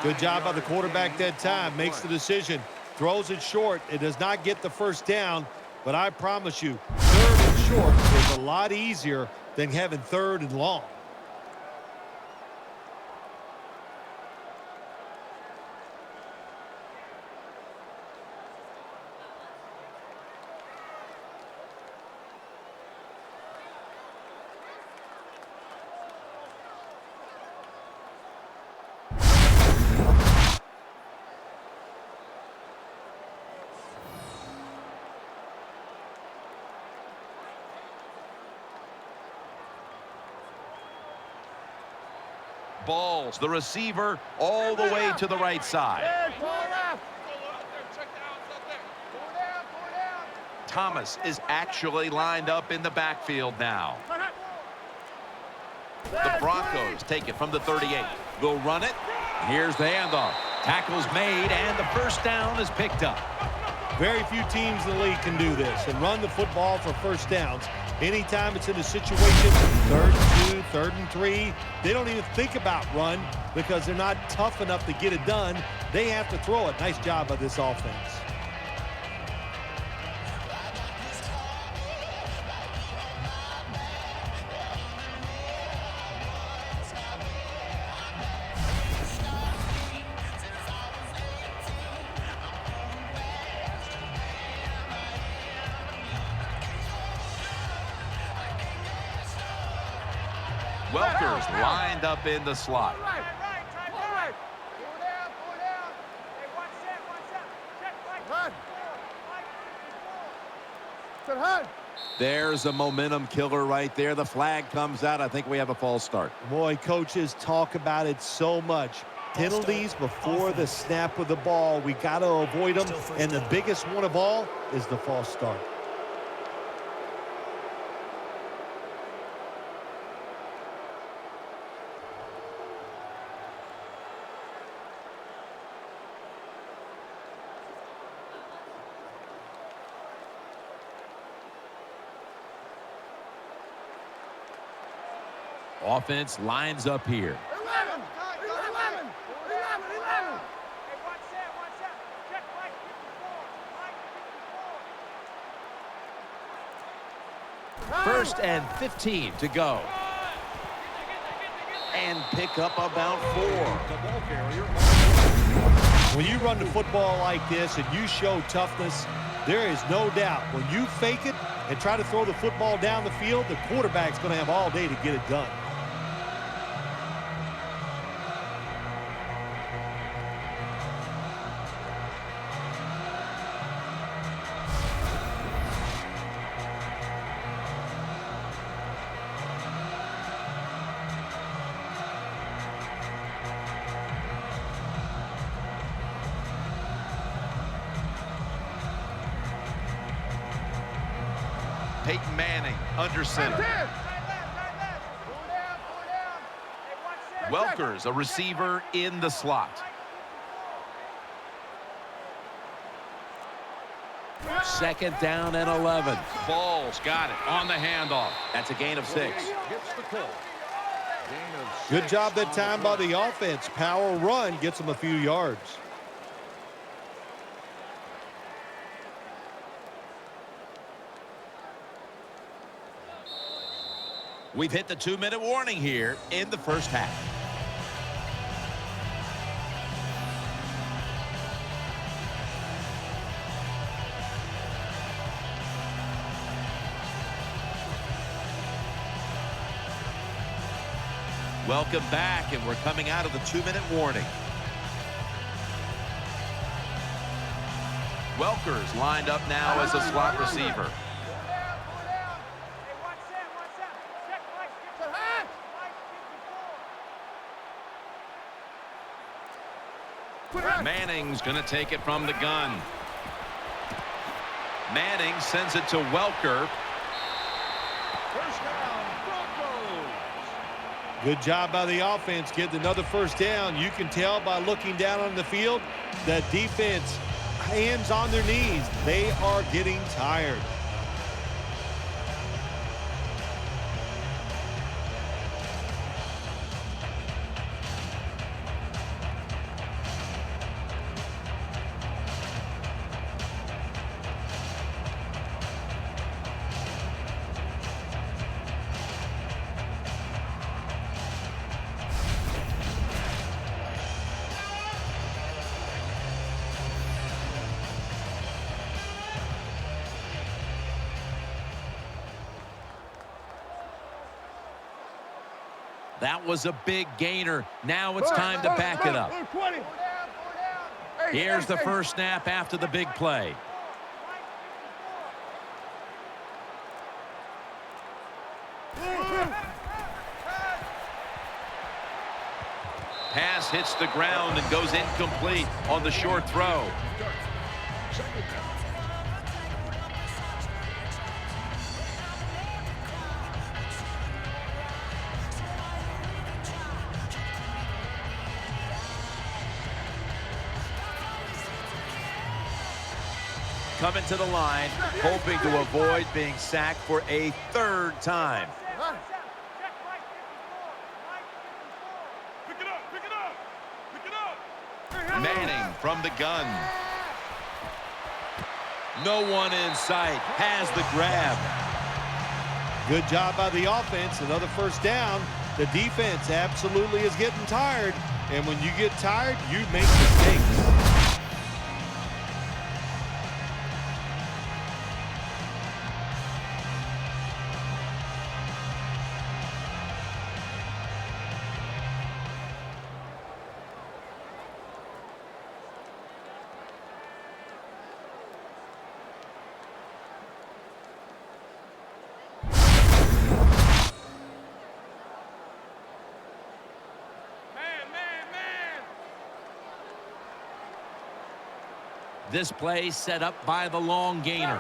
S3: Good job by the quarterback that time. Makes the decision. Throws it short. It does not get the first down, but I promise you, third and short is a lot easier than having third and long.
S1: Balls, the receiver, all the way to the right side. Thomas is actually lined up in the backfield now. The Broncos take it from the 38. They'll run it. Here's the handoff. Tackle's made, and the first down is picked up.
S3: Very few teams in the league can do this and run the football for first downs. Anytime it's in a situation, 3rd and 2, 3rd and 3, they don't even think about run because they're not tough enough to get it done. They have to throw it. Nice job by this offense.
S1: Welker's lined up in the slot.
S2: There's a momentum killer right there. The flag comes out. I think we have a false start.
S3: Boy, coaches talk about it so much. Penalties before the snap of the ball. We got to avoid them. And the biggest one of all is the false start.
S2: Offense lines up here.
S5: 11.
S1: First and 15 to go. And pick up about 4.
S3: When you run the football like this and you show toughness, there is no doubt when you fake it and try to throw the football down the field, the quarterback's going to have all day to get it done.
S1: Peyton Manning under center. Welker's a receiver in the slot. Second down and 11. Ball's got it on the handoff. That's a gain of 6.
S3: Good job that time by the offense. Power run gets them a few yards.
S1: We've hit the 2-minute warning here in the first half. Welcome back, and we're coming out of the 2-minute warning. Welker's lined up now as a slot receiver. Manning's going to take it from the gun. Manning sends it to Welker.
S4: First down, Broncos.
S3: Good job by the offense getting another first down. You can tell by looking down on the field that defense, hands on their knees. They are getting tired.
S1: That was a big gainer. Now it's time to back it up. Here's the first snap after the big play. Pass hits the ground and goes incomplete on the short throw. Coming to the line, hoping to avoid being sacked for a third time. Manning from the gun. No one in sight. Has the grab.
S3: Good job by the offense. Another first down. The defense absolutely is getting tired. And when you get tired, you make mistakes.
S1: This play set up by the long gainer.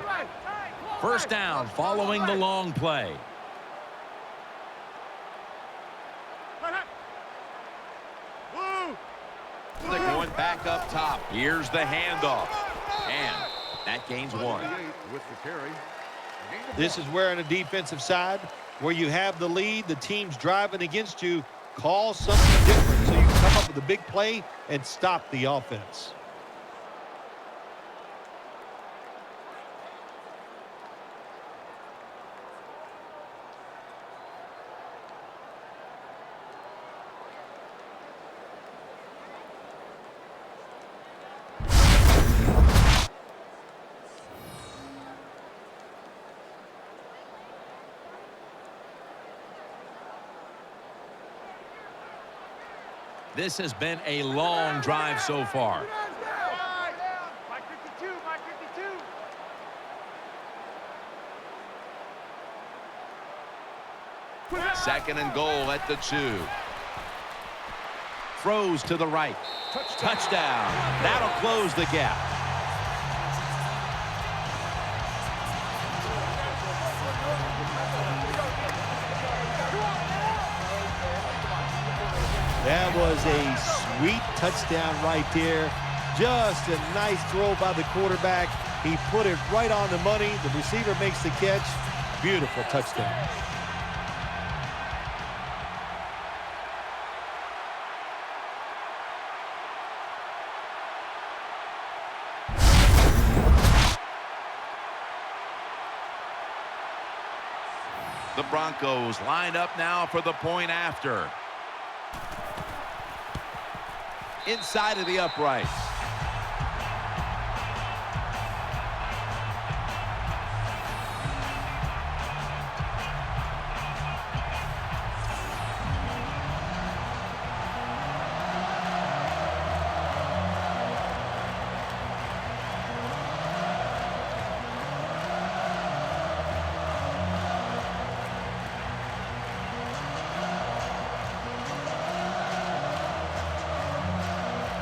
S1: First down following the long play. They're going back up top. Here's the handoff. And that gains 1.
S4: With the carry.
S3: This is where on the defensive side, where you have the lead, the team's driving against you, call something different so you can come up with a big play and stop the offense.
S1: This has been a long drive so far. Second and goal at the 2. Throws to the right. Touchdown. That'll close the gap.
S3: That was a sweet touchdown right there. Just a nice throw by the quarterback. He put it right on the money. The receiver makes the catch. Beautiful touchdown.
S1: The Broncos line up now for the point after. Inside of the uprights.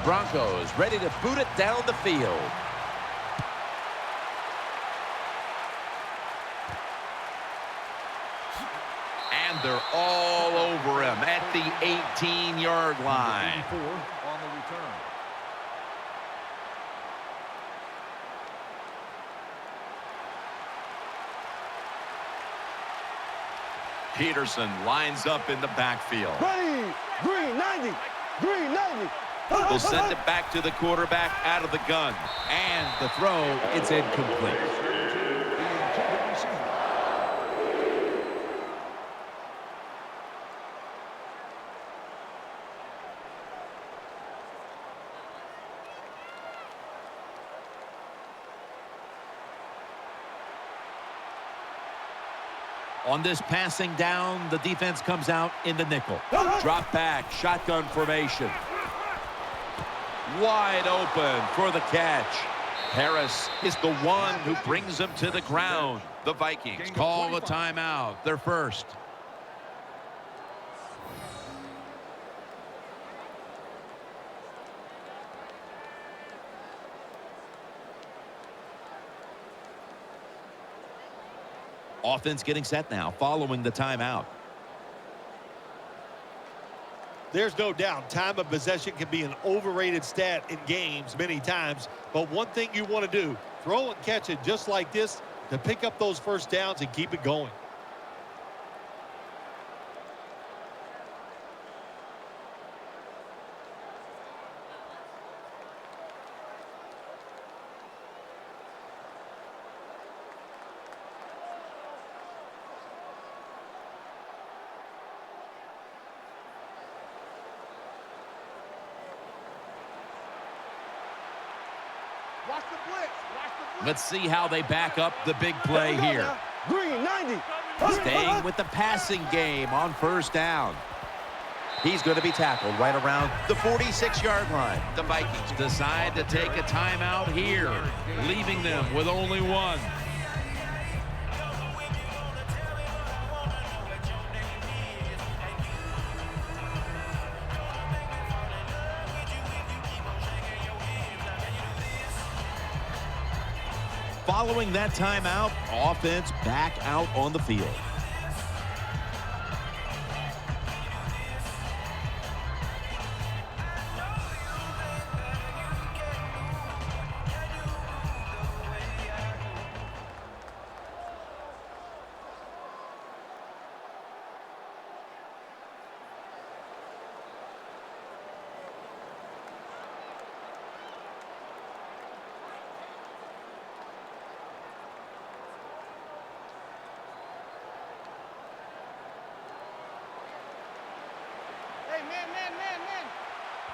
S1: Broncos ready to boot it down the field. And they're all over him at the 18-yard line.
S4: On the return.
S1: Peterson lines up in the backfield.
S5: Ready, green 90, green 90.
S1: They'll send it back to the quarterback out of the gun. And the throw, it's incomplete. On this passing down, the defense comes out in the nickel. Drop back, shotgun formation. Wide open for the catch. Harris is the one who brings them to the ground. The Vikings call a timeout, their first. Offense getting set now following the timeout.
S3: There's no doubt time of possession can be an overrated stat in games many times, but one thing you want to do, throw and catch it just like this to pick up those first downs and keep it going.
S1: Let's see how they back up the big play here.
S5: Green 90.
S1: Staying with the passing game on first down. He's going to be tackled right around the 46-yard line. The Vikings decide to take a timeout here, leaving them with only one. Following that timeout, offense back out on the field.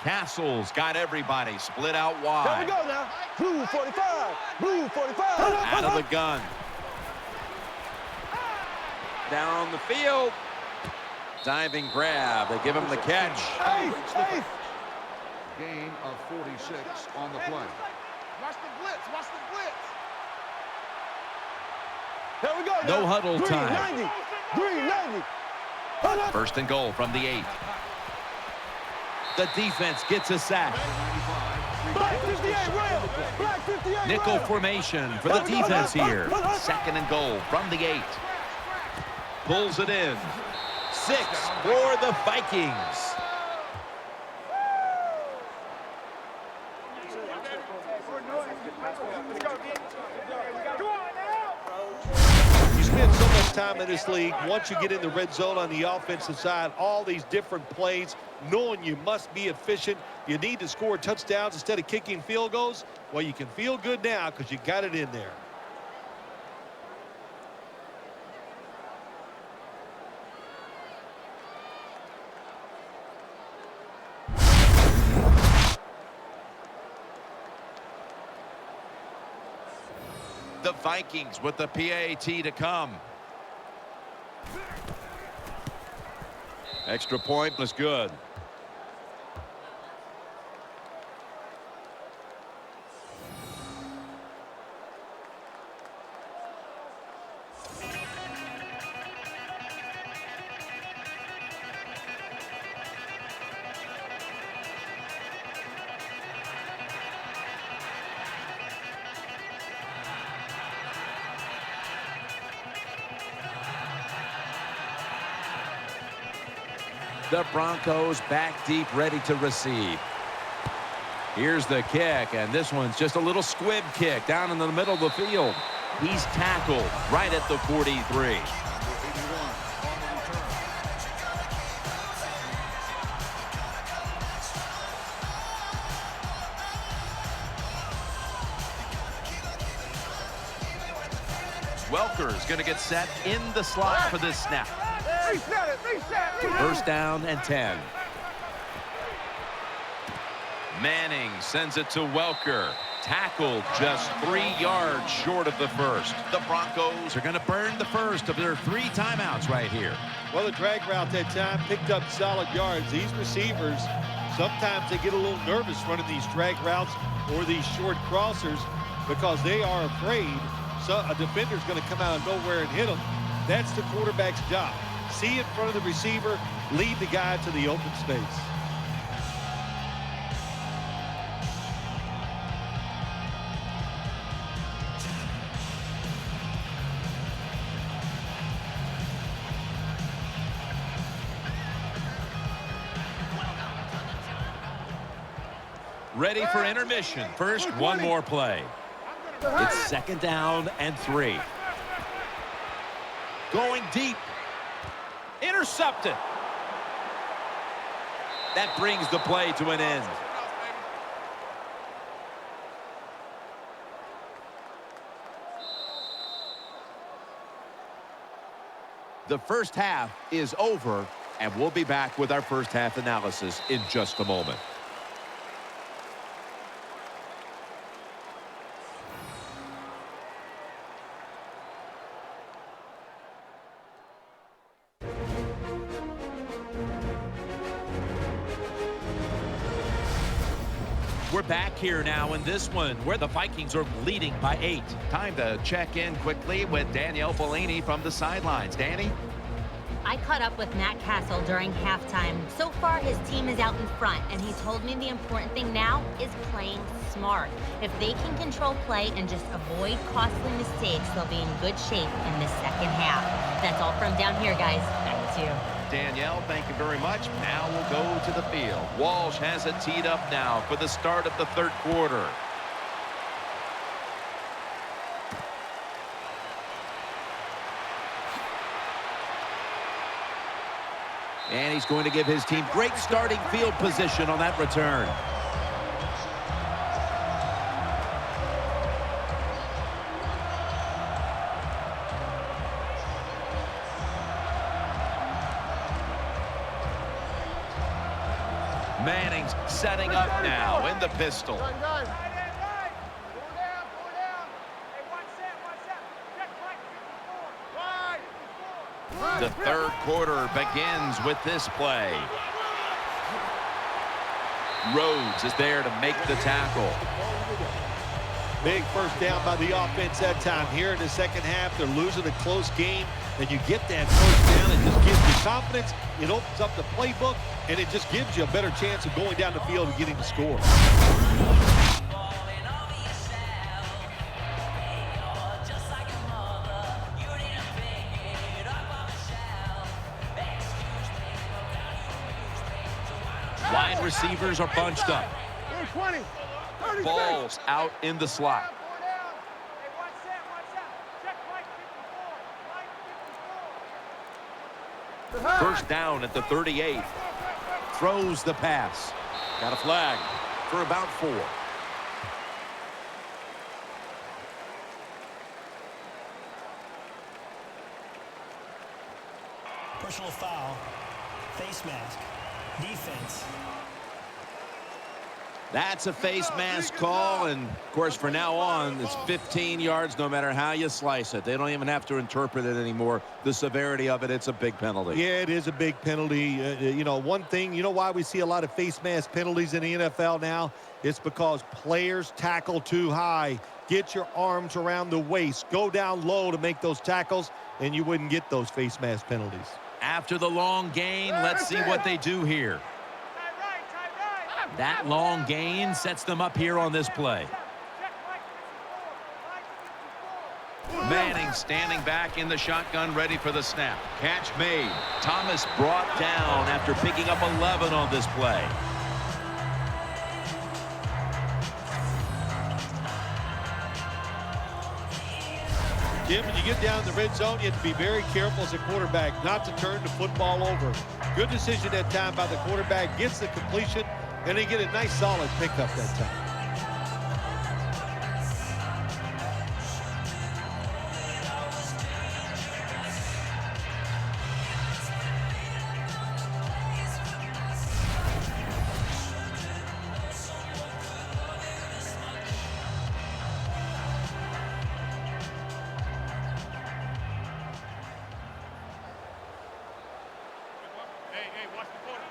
S1: Castle's got everybody split out wide.
S5: Here we go now. Blue 45. Blue 45.
S1: Out of the gun. Down the field. Diving grab. They give him the catch.
S5: Hey.
S4: Gain of 46 on the play.
S7: Watch the blitz. Watch the blitz.
S5: Here we go.
S2: No
S5: now.
S2: huddle
S5: Green,
S2: time.
S5: 90. Green 90.
S1: First and goal from the 8. The defense gets a sack.
S5: Black 58 rail. Black 58
S1: Nickel
S5: rail.
S1: formation for the defense here. Second and goal from the 8. Pulls it in. 6 for the Vikings.
S3: You spend so much time in this league. Once you get in the red zone on the offensive side, all these different plays, knowing you must be efficient, you need to score touchdowns instead of kicking field goals. Well, you can feel good now because you got it in there.
S1: The Vikings with the PAT to come. Extra point was good. The Broncos back deep, ready to receive. Here's the kick, and this one's just a little squib kick down in the middle of the field. He's tackled right at the 43. Welker's going to get set in the slot for this snap.
S7: Reset it. Reset.
S1: First down and 10. Manning sends it to Welker. Tackled just 3 yards short of the first. The Broncos are going to burn the first of their 3 timeouts right here.
S3: Well, the drag route that time picked up solid yards. These receivers, sometimes they get a little nervous running these drag routes or these short crossers because they are afraid a defender's going to come out of nowhere and hit them. That's the quarterback's job. See in front of the receiver, lead the guy to the open space.
S1: Ready for intermission. First, one more play. It's second down and 3. Going deep. Intercepted. That brings the play to an end. The first half is over, and we'll be back with our first half analysis in just a moment. We're back here now in this one where the Vikings are leading by 8. Time to check in quickly with Danielle Bellini from the sidelines. Danny?
S8: I caught up with Matt Castle during halftime. So far, his team is out in front, and he told me the important thing now is playing smart. If they can control play and just avoid costly mistakes, they'll be in good shape in this second half. That's all from down here, guys. Back to you.
S1: Danielle, thank you very much. Now we'll go to the field. Walsh has it teed up now for the start of the third quarter. And he's going to give his team great starting field position on that return. Manning's setting up now in the pistol. The third quarter begins with this play. Rhodes is there to make the tackle.
S3: Big first down by the offense that time. Here in the second half, they're losing a close game, and you get that first down. It just gives you confidence. It opens up the playbook, and it just gives you a better chance of going down the field and getting the score.
S1: Wide receivers are bunched up.
S7: 20, 30
S1: Ball's out in the slot. First down at the 38. Throws the pass. Got a flag for about 4.
S6: Personal foul. Face mask. Defense.
S2: That's a face mask call, and of course from now on it's 15 yards no matter how you slice it. They don't even have to interpret it anymore. The severity of it, it's a big penalty.
S3: Yeah, it is a big penalty. You know, one thing, you know why we see a lot of face mask penalties in the NFL now? It's because players tackle too high. Get your arms around the waist. Go down low to make those tackles, and you wouldn't get those face mask penalties.
S1: After the long gain, let's see what they do here. That long gain sets them up here on this play. Manning standing back in the shotgun, ready for the snap. Catch made. Thomas brought down after picking up 11 on this play.
S3: Jim, when you get down in the red zone, you have to be very careful as a quarterback not to turn the football over. Good decision that time by the quarterback. Gets the completion, and they get a nice solid pickup that time.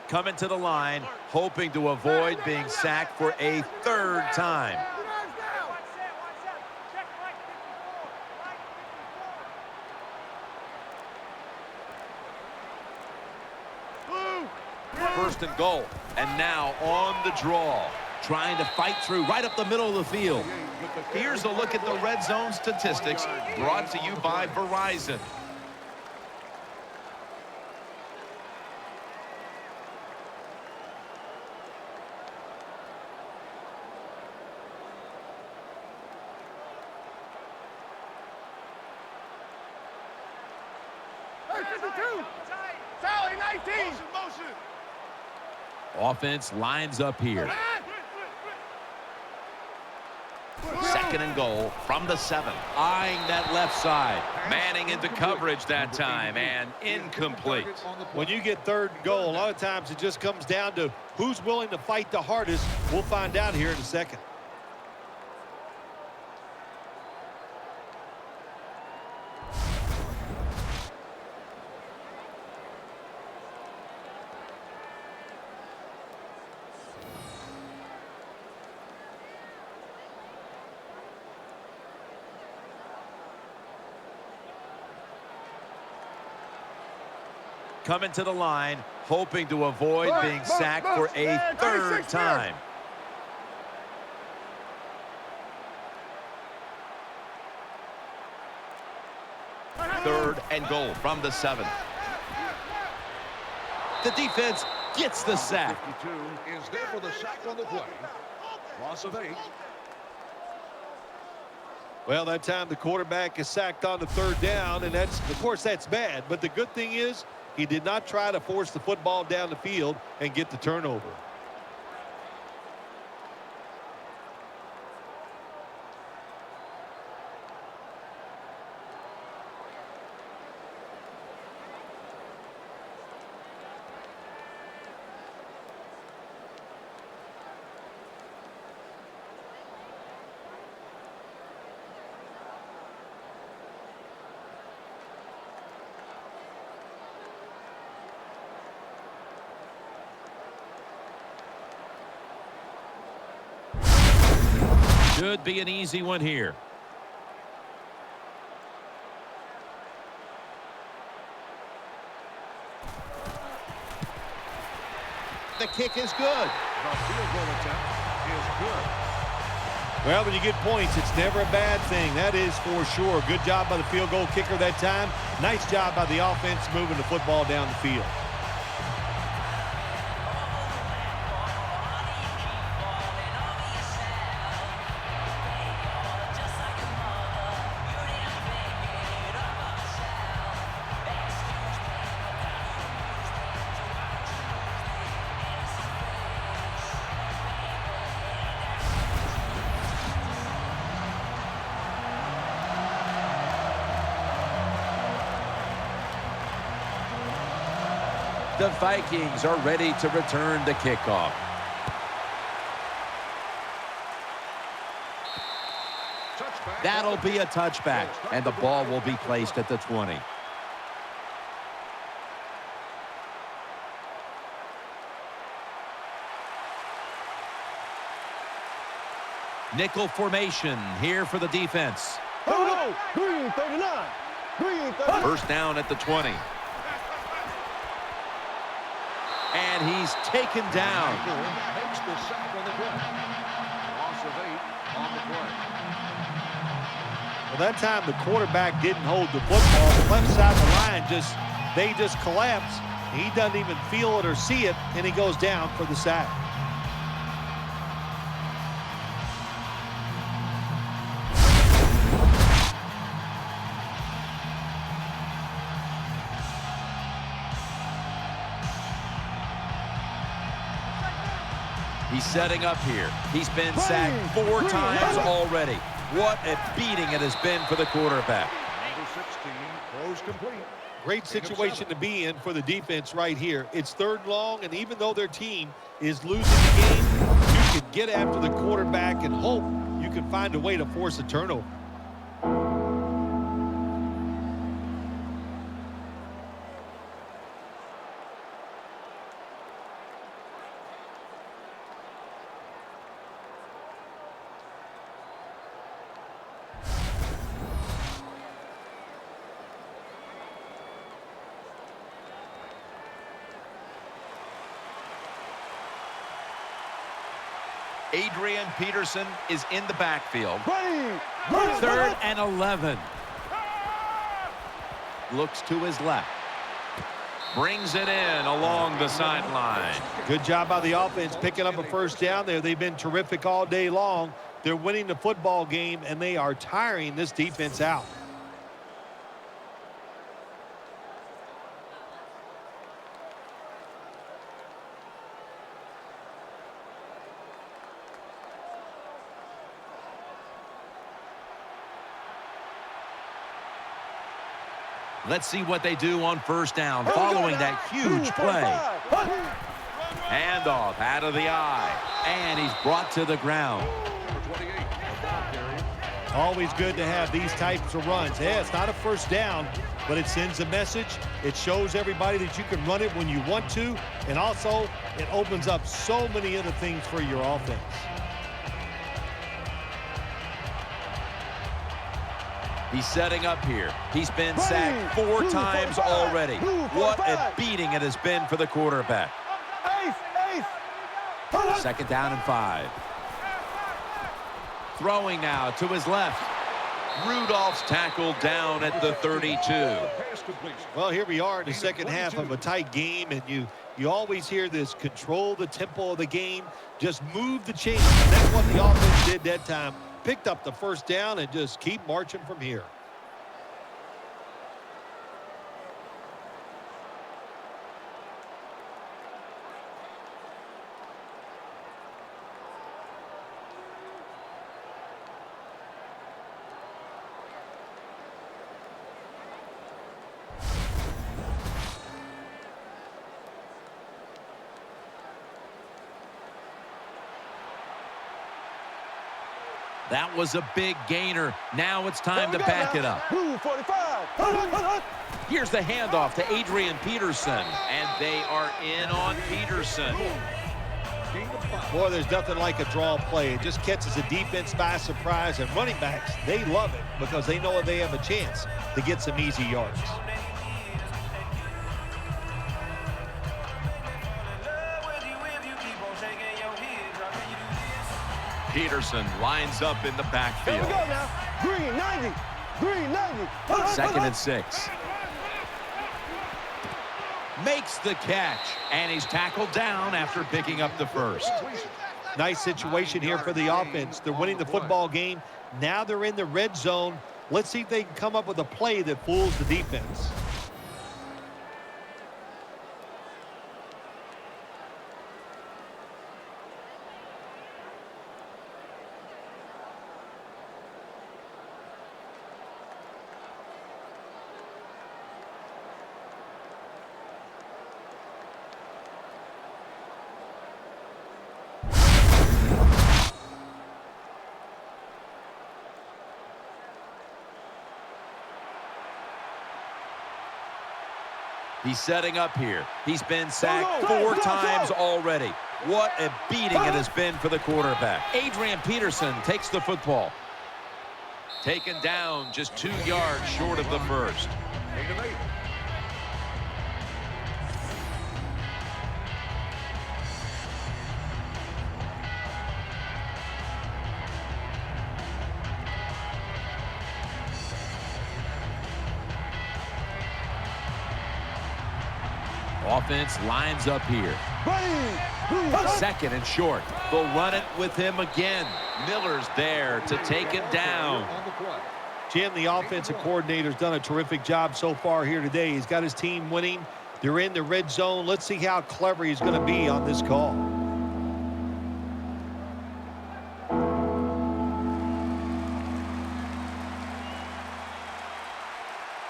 S2: Coming to the line, hoping to avoid being sacked for a 3rd time. First and goal, and now on the draw, trying to fight through right up the middle of the field.
S1: Here's a look at the red zone statistics brought to you by Verizon.
S7: Sally, 19. Motion.
S1: Offense lines up here. 2nd and goal from the 7. Eyeing that left side. Manning into coverage that time, and incomplete.
S3: When you get 3rd and goal, a lot of times it just comes down to who's willing to fight the hardest. We'll find out here in a second.
S2: Coming to the line, hoping to avoid being sacked for a 3rd time.
S1: Third and goal from the 7.
S2: The defense gets the sack.
S4: 52 is there for the sack on the play. Loss of 8.
S3: Well, that time the quarterback is sacked on the 3rd down, and that's, of course, that's bad. But the good thing is he did not try to force the football down the field and get the turnover.
S1: Should be an easy one here.
S2: The kick is good.
S4: The field goal attempt is good.
S3: Well, when you get points, it's never a bad thing. That is for sure. Good job by the field goal kicker that time. Nice job by the offense moving the football down the field.
S1: The Vikings are ready to return the kickoff.
S4: Touchback.
S1: That'll be a touchback, and the ball will be placed at the 20. Nickel formation here for the defense.
S5: Here we go. Green 39. Green 39.
S1: First down at the 20. And he's taken down.
S4: Makes the sack on the play. Loss of 8 on the play.
S3: Well, that time the quarterback didn't hold the football. The left side of the line they just collapse. He doesn't even feel it or see it, and he goes down for the sack.
S1: He's setting up here. He's been sacked 4 times already. What a beating it has been for the quarterback.
S4: Number 16 throws complete.
S3: Great situation to be in for the defense right here. It's 3rd and long, and even though their team is losing the game, you can get after the quarterback and hope you can find a way to force a turnover.
S1: Adrian Peterson is in the backfield.
S5: Green.
S1: 3rd and 11. Looks to his left. Brings it in along the sideline.
S3: Good job by the offense picking up a first down there. They've been terrific all day long. They're winning the football game, and they are tiring this defense out.
S1: Let's see what they do on first down following that huge play. Handoff out of the eye, and he's brought to the ground.
S4: Number 28. Ball carrier.
S3: Always good to have these types of runs. Yeah, it's not a first down, but it sends a message. It shows everybody that you can run it when you want to, and also it opens up so many other things for your offense.
S1: He's setting up here. He's been sacked 4 times already. What a beating it has been for the quarterback.
S5: Ace.
S1: 2nd down and 5. Throwing now to his left. Rudolph's tackled down at the 32.
S4: Pass completion.
S3: Well, here we are in the second half of a tight game, and you always hear this: control the tempo of the game, just move the chains. And that's what the offense did that time. Picked up the first down and just keep marching from here.
S1: That was a big gainer. Now it's time to back it up.
S5: Blue 45.
S1: Here's the handoff to Adrian Peterson, and they are in on Peterson.
S3: Boy, there's nothing like a draw play. It just catches the defense by surprise, and running backs, they love it because they know they have a chance to get some easy yards.
S1: Peterson lines up in the backfield.
S5: Here we go now. Green 90. Green 90.
S1: Second and 6. Makes the catch, and he's tackled down after picking up the first.
S3: Nice situation here for the offense. They're winning the football game. Now they're in the red zone. Let's see if they can come up with a play that fools the defense.
S1: He's setting up here. He's been sacked 4 times already. What a beating it has been for the quarterback. Adrian Peterson takes the football. Taken down just 2 yards short of the first. Offense lines up here. Second and short. They'll run it with him again. Miller's there to take him down.
S3: Jim, the offensive coordinator's done a terrific job so far here today. He's got his team winning. They're in the red zone. Let's see how clever he's going to be on this call.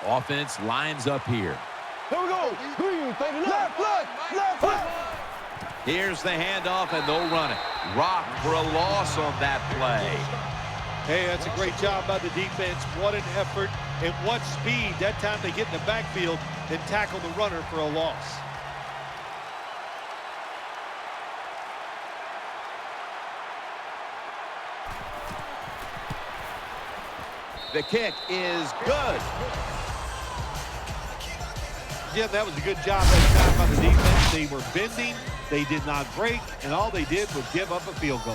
S1: Offense lines up here.
S5: Here we go. Green 39. Left.
S1: Here's the handoff, and they'll run it. Rock for a loss on that play.
S3: Hey, that's a great job by the defense. What an effort and what speed. That time they get in the backfield and tackle the runner for a loss.
S1: The kick is good.
S3: Jim, that was a good job that time by the defense. They were bending, they did not break, and all they did was give up a field goal.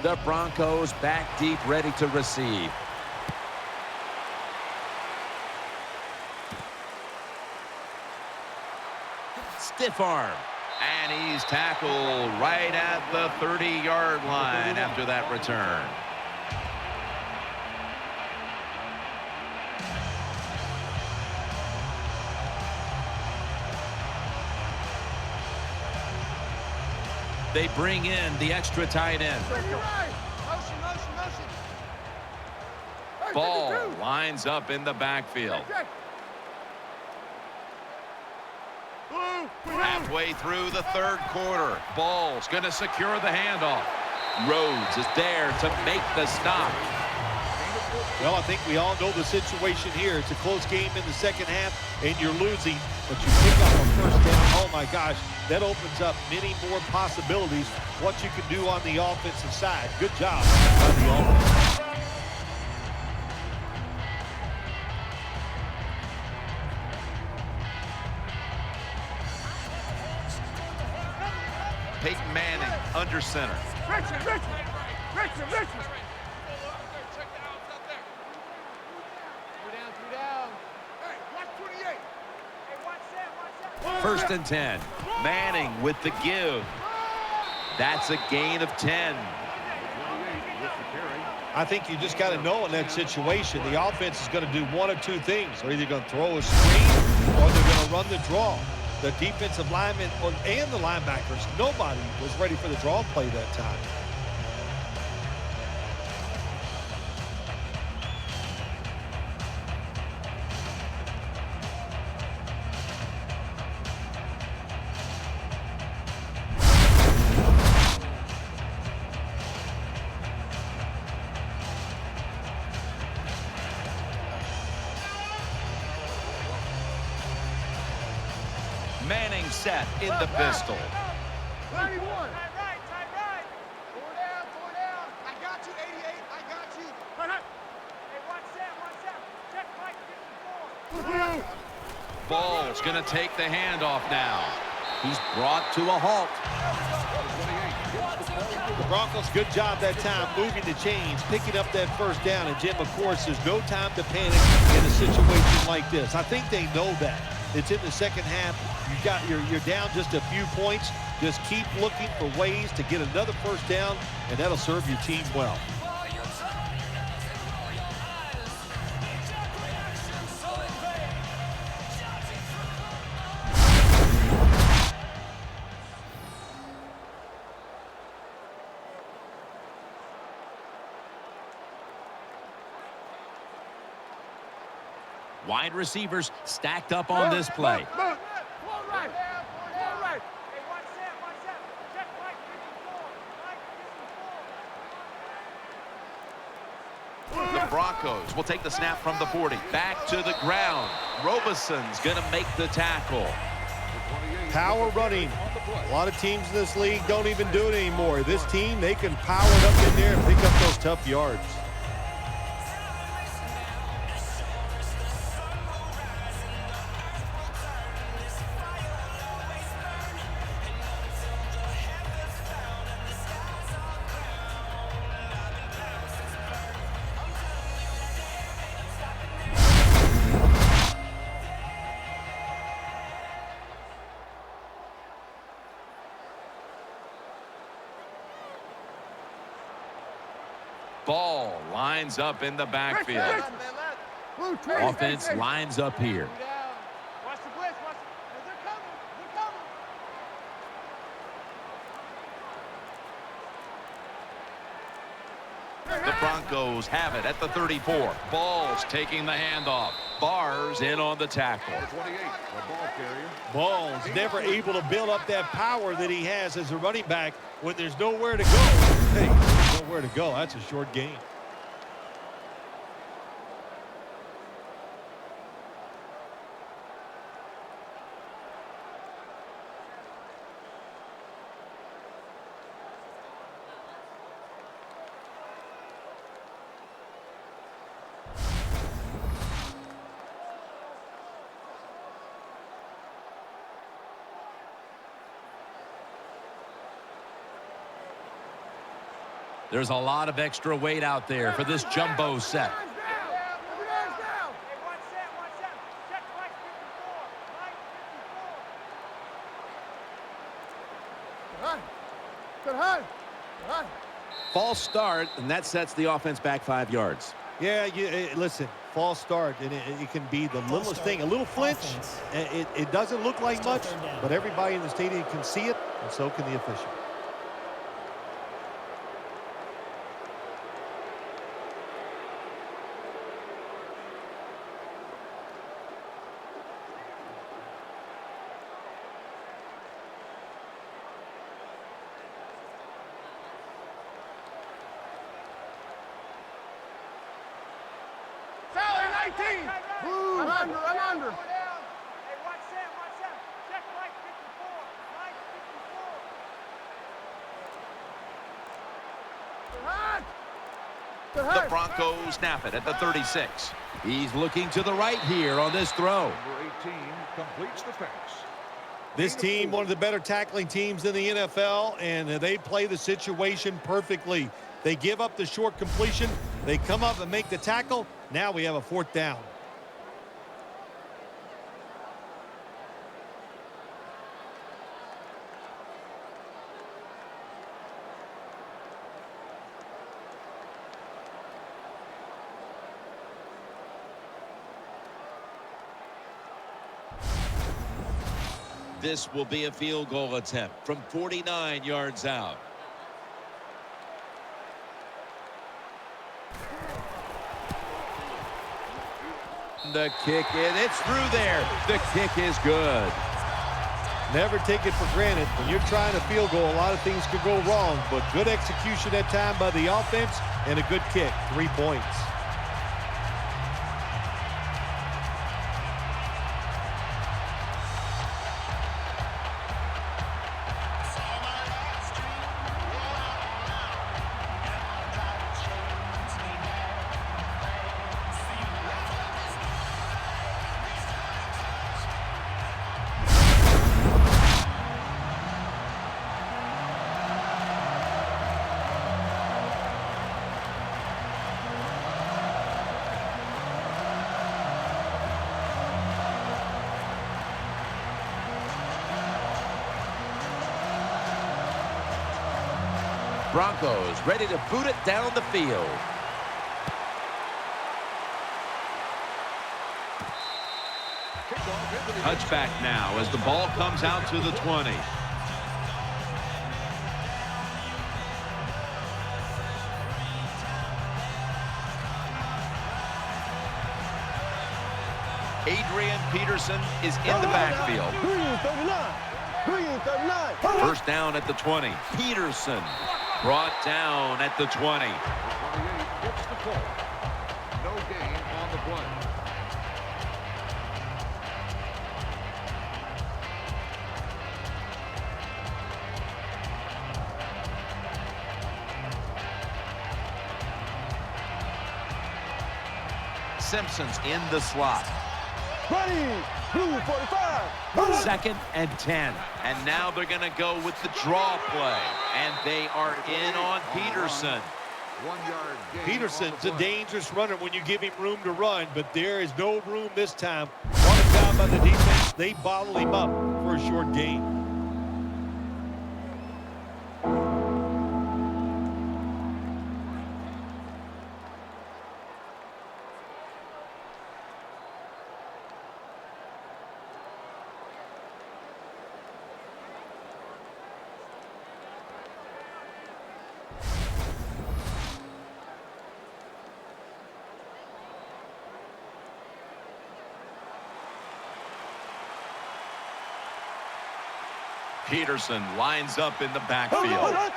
S1: The Broncos back deep, ready to receive. Stiff arm. And he's tackled right at the 30-yard line after that return. They bring in the extra tight end. Ball lines up in the backfield. Halfway through the third quarter. Ball's going to secure the handoff. Rhodes is there to make the stop.
S3: Well, I think we all know the situation here. It's a close game in the second half, and you're losing, but you pick up a first down. Oh, my gosh, that opens up many more possibilities, what you can do on the offensive side. Good job by the offense.
S1: Peyton Manning under center.
S7: Richard.
S1: First and 10. Manning with the give. That's a gain of 10.
S3: I think you just got to know in that situation, the offense is going to do one of two things. They're either going to throw a screen or they're going to run the draw. The defensive linemen and the linebackers, nobody was ready for the draw play that time.
S1: Manning set in the pistol.
S7: 91. Tie right, tie right. Four down. I got you, 88. I got you. Hey, one set. Check Mike 54.
S1: Ball's going to take the handoff now. He's brought to a halt.
S3: The Broncos, good job that time moving the chains, picking up that first down. And, Jim, of course, there's no time to panic in a situation like this. I think they know that. It's in the second half. You're down just a few points. Just keep looking for ways to get another first down, and that'll serve your team well.
S1: Wide receivers stacked up on this play. The Broncos will take the snap from the 40. Back to the ground. Robison's going to make the tackle.
S3: Power running. A lot of teams in this league don't even do it anymore. This team, they can power it up in there and pick up those tough yards.
S1: Ball lines up in the backfield. Offense lines up here.
S7: Watch the blitz. They're coming.
S1: The Broncos have it at the 34. Ball's taking the handoff. Barr's in on the tackle.
S4: 28, the ball carrier.
S3: Ball's never able to build up that power that he has as a running back when there's nowhere to go. Hey, there's nowhere to go. That's a short game.
S1: There's a lot of extra weight out there for this jumbo set. False start, and that sets the offense back 5 yards.
S3: Yeah, listen, false start, and it can be the littlest thing. A little flinch, it doesn't look like much, but everybody in the stadium can see it, and so can the official.
S7: I'm under.
S1: The Broncos snap it at the 36. He's looking to the right here on this throw.
S4: Number 18 completes the pass.
S3: This team, one of the better tackling teams in the NFL, and they play the situation perfectly. They give up the short completion. They come up and make the tackle. Now we have a 4th down.
S2: This will be a field goal attempt from 49 yards out. The kick, it's through there. The kick is good.
S3: Never take it for granted. When you're trying a field goal, a lot of things could go wrong, but good execution that time by the offense and a good kick. 3 points.
S2: Broncos ready to boot it down the field. Touchback now as the ball comes out to the 20. Adrian Peterson is in the backfield.
S5: 39.
S2: First down at the 20. Peterson brought down at the 20.
S4: 28 gets the call. No gain on the play.
S2: Simpson's in the slot.
S5: Ready. Blue 45.
S2: Second and 10. And now they're going to go with the draw play. And they are in on Peterson.
S4: 1 yard gain.
S3: Peterson's a dangerous runner when you give him room to run, but there is no room this time. What a job by the defense. They bottled him up for a short gain.
S2: Peterson lines up in the backfield.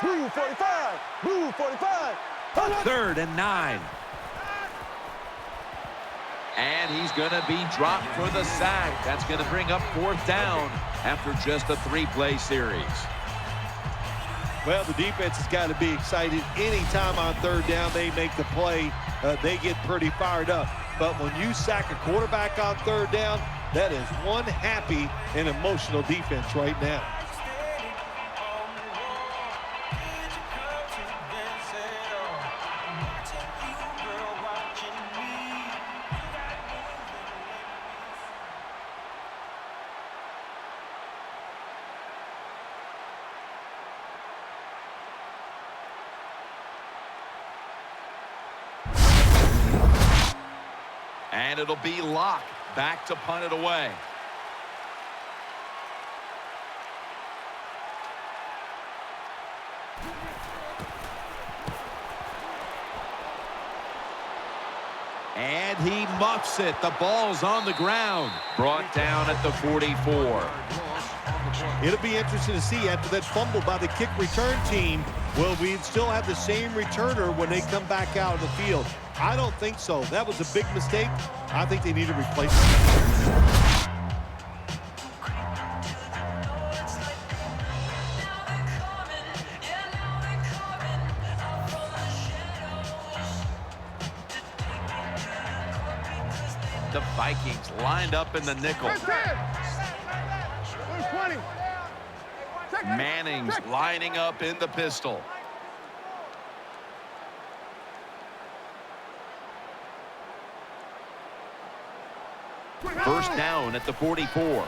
S5: Blue 45. Blue 45.
S2: Third and 9. And he's going to be dropped for the sack. That's going to bring up fourth down after just a 3-play series.
S3: Well, the defense has got to be excited. Anytime on third down they make the play, they get pretty fired up. But when you sack a quarterback on third down, that is one happy and emotional defense right now.
S2: And it'll be Locke back to punt it away. And he muffs it. The ball's on the ground. Brought down at the 44.
S3: It'll be interesting to see after that fumble by the kick return team, will we still have the same returner when they come back out of the field? I don't think so. That was a big mistake. I think they need a replacement.
S2: The Vikings lined up in the nickel. Manning's lining up in the pistol. First down at the 44.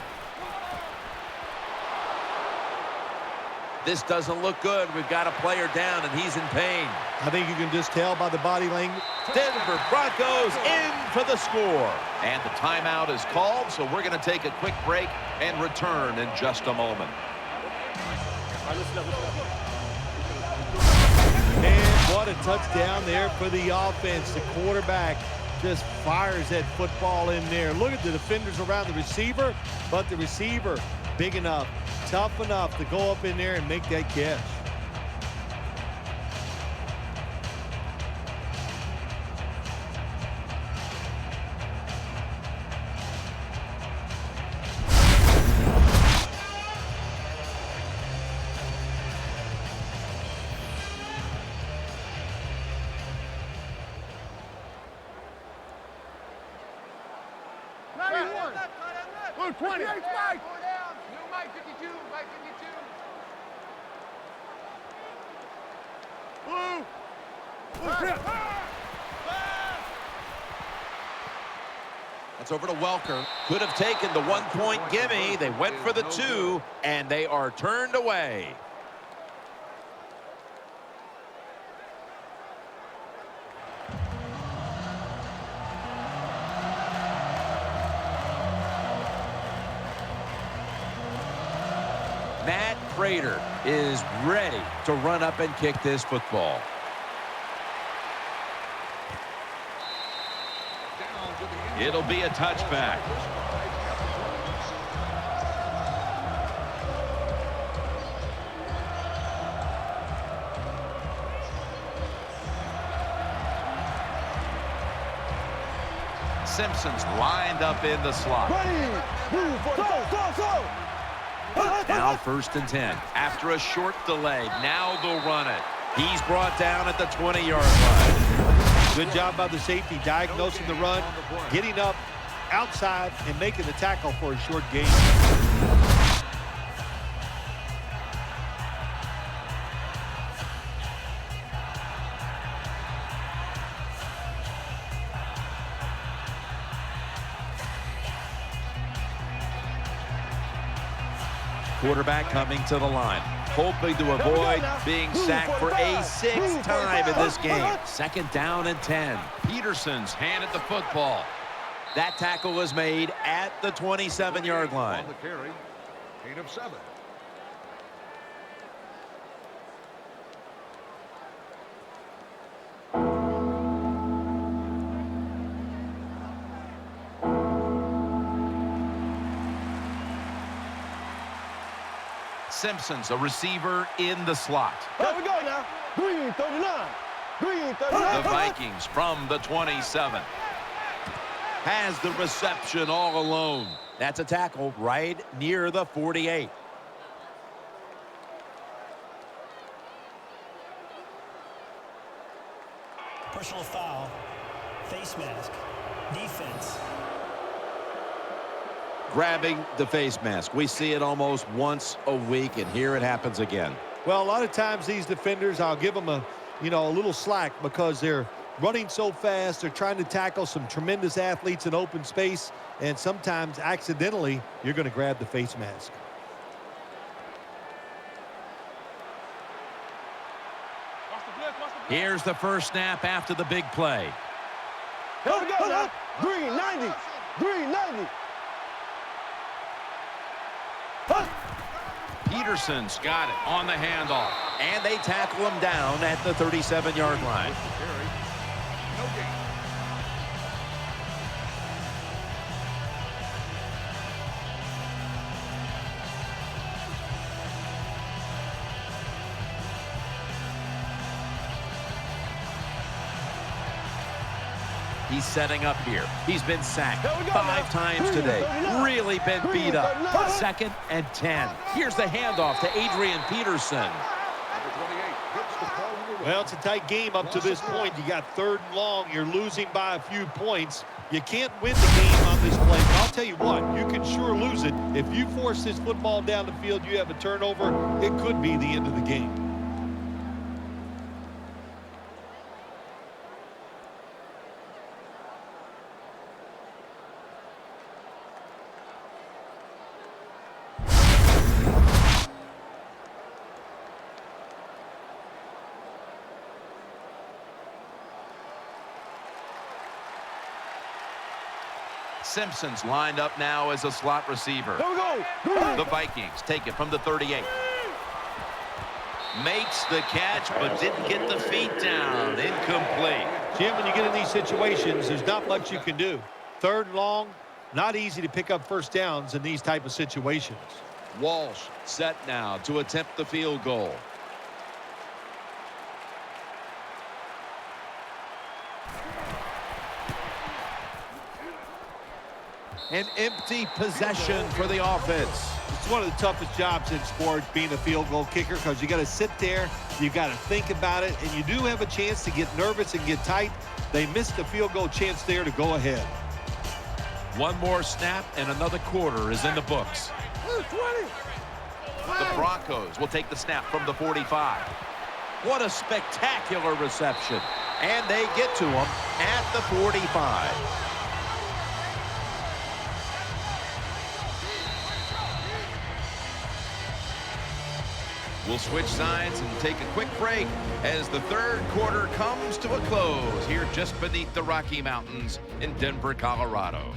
S2: This doesn't look good. We've got a player down, and he's in pain.
S3: I think you can just tell by the body language.
S2: Denver Broncos in for the score.
S1: And the timeout is called, so we're going to take a quick break and return in just a moment.
S3: And what a touchdown there for the offense. The quarterback just fires that football in there. Look at the defenders around the receiver, but the receiver big enough, tough enough to go up in there and make that catch.
S7: Blue 20. Mike. New Mike 52. Mike 52. Blue.
S2: That's over to Welker. Could have taken the 1-point gimme. They went for the 2, and they are turned away. Matt Prater is ready to run up and kick this football.
S1: It'll be a touchback. Simpson's lined up in the slot. Now 1st and 10. After a short delay, now they'll run it. He's brought down at the 20-yard line.
S3: Good job by the safety diagnosing the run, getting up outside and making the tackle for a short gain.
S2: Quarterback coming to the line, hoping to avoid being sacked for a 6th time in this game.
S1: 2nd down and 10. Peterson's handed the football.
S2: That tackle was made at the 27-yard line.
S4: On the carry, gain of 7.
S1: Simpson's a receiver in the slot.
S5: Here we go now. Green 39. Green 39.
S1: The Vikings from the 27.
S2: Has the reception all alone. That's a tackle right near the 48.
S6: Personal foul. Face mask. Defense.
S2: Grabbing the face mask. We see it almost once a week, and here it happens again.
S3: Well, a lot of times these defenders, I'll give them a little slack because they're running so fast. They're trying to tackle some tremendous athletes in open space, and sometimes accidentally you're going to grab the face mask.
S1: Here's the first snap after the big play.
S5: Here we go now. Green 90. Green 90.
S1: Peterson's got it on the handoff.
S2: And they tackle him down at the 37-yard line.
S4: Carry, no gain.
S2: He's setting up here. He's been sacked
S5: Here we go
S2: 5 times today. Really been beat up. 2nd and 10. Here's the handoff to Adrian Peterson.
S4: Number 28 hits the ball in the
S3: Well, it's a tight game up to this point. You got 3rd and long. You're losing by a few points. You can't win the game on this play. But I'll tell you what, you can sure lose it. If you force this football down the field, you have a turnover, it could be the end of the game.
S1: Simpson's lined up now as a slot receiver.
S5: Here we go.
S1: The Vikings take it from the 38. Makes the catch, but didn't get the feet down. Incomplete.
S3: Jim, when you get in these situations, there's not much you can do. Third and long, not easy to pick up first downs in these type of situations.
S1: Walsh set now to attempt the field goal. An empty possession for the offense.
S3: It's one of the toughest jobs in sports, being a field goal kicker, because you got to sit there, you got to think about it, and you do have a chance to get nervous and get tight. They missed the field goal chance there to go ahead.
S1: One more snap and another quarter is in the books.
S7: 20.
S1: The Broncos will take the snap from the 45. What a spectacular reception. And they get to him at the 45. We'll switch sides and take a quick break as the third quarter comes to a close here just beneath the Rocky Mountains in Denver, Colorado.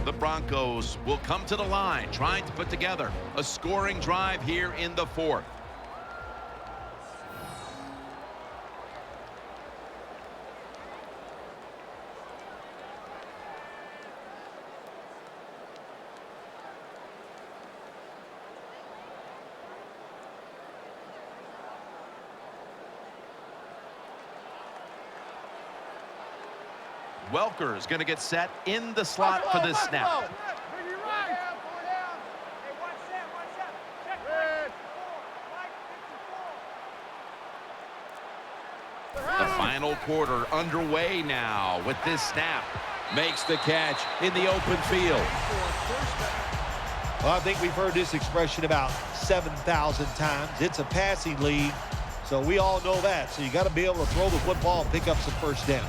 S1: The Broncos will come to the line, trying to put together a scoring drive here in the fourth. Welker is going to get set in the slot for this snap. The final quarter underway now with this snap. Makes the catch in the open field.
S3: Well, I think we've heard this expression about 7,000 times. It's a passing league, so we all know that. So you got to be able to throw the football and pick up some first downs.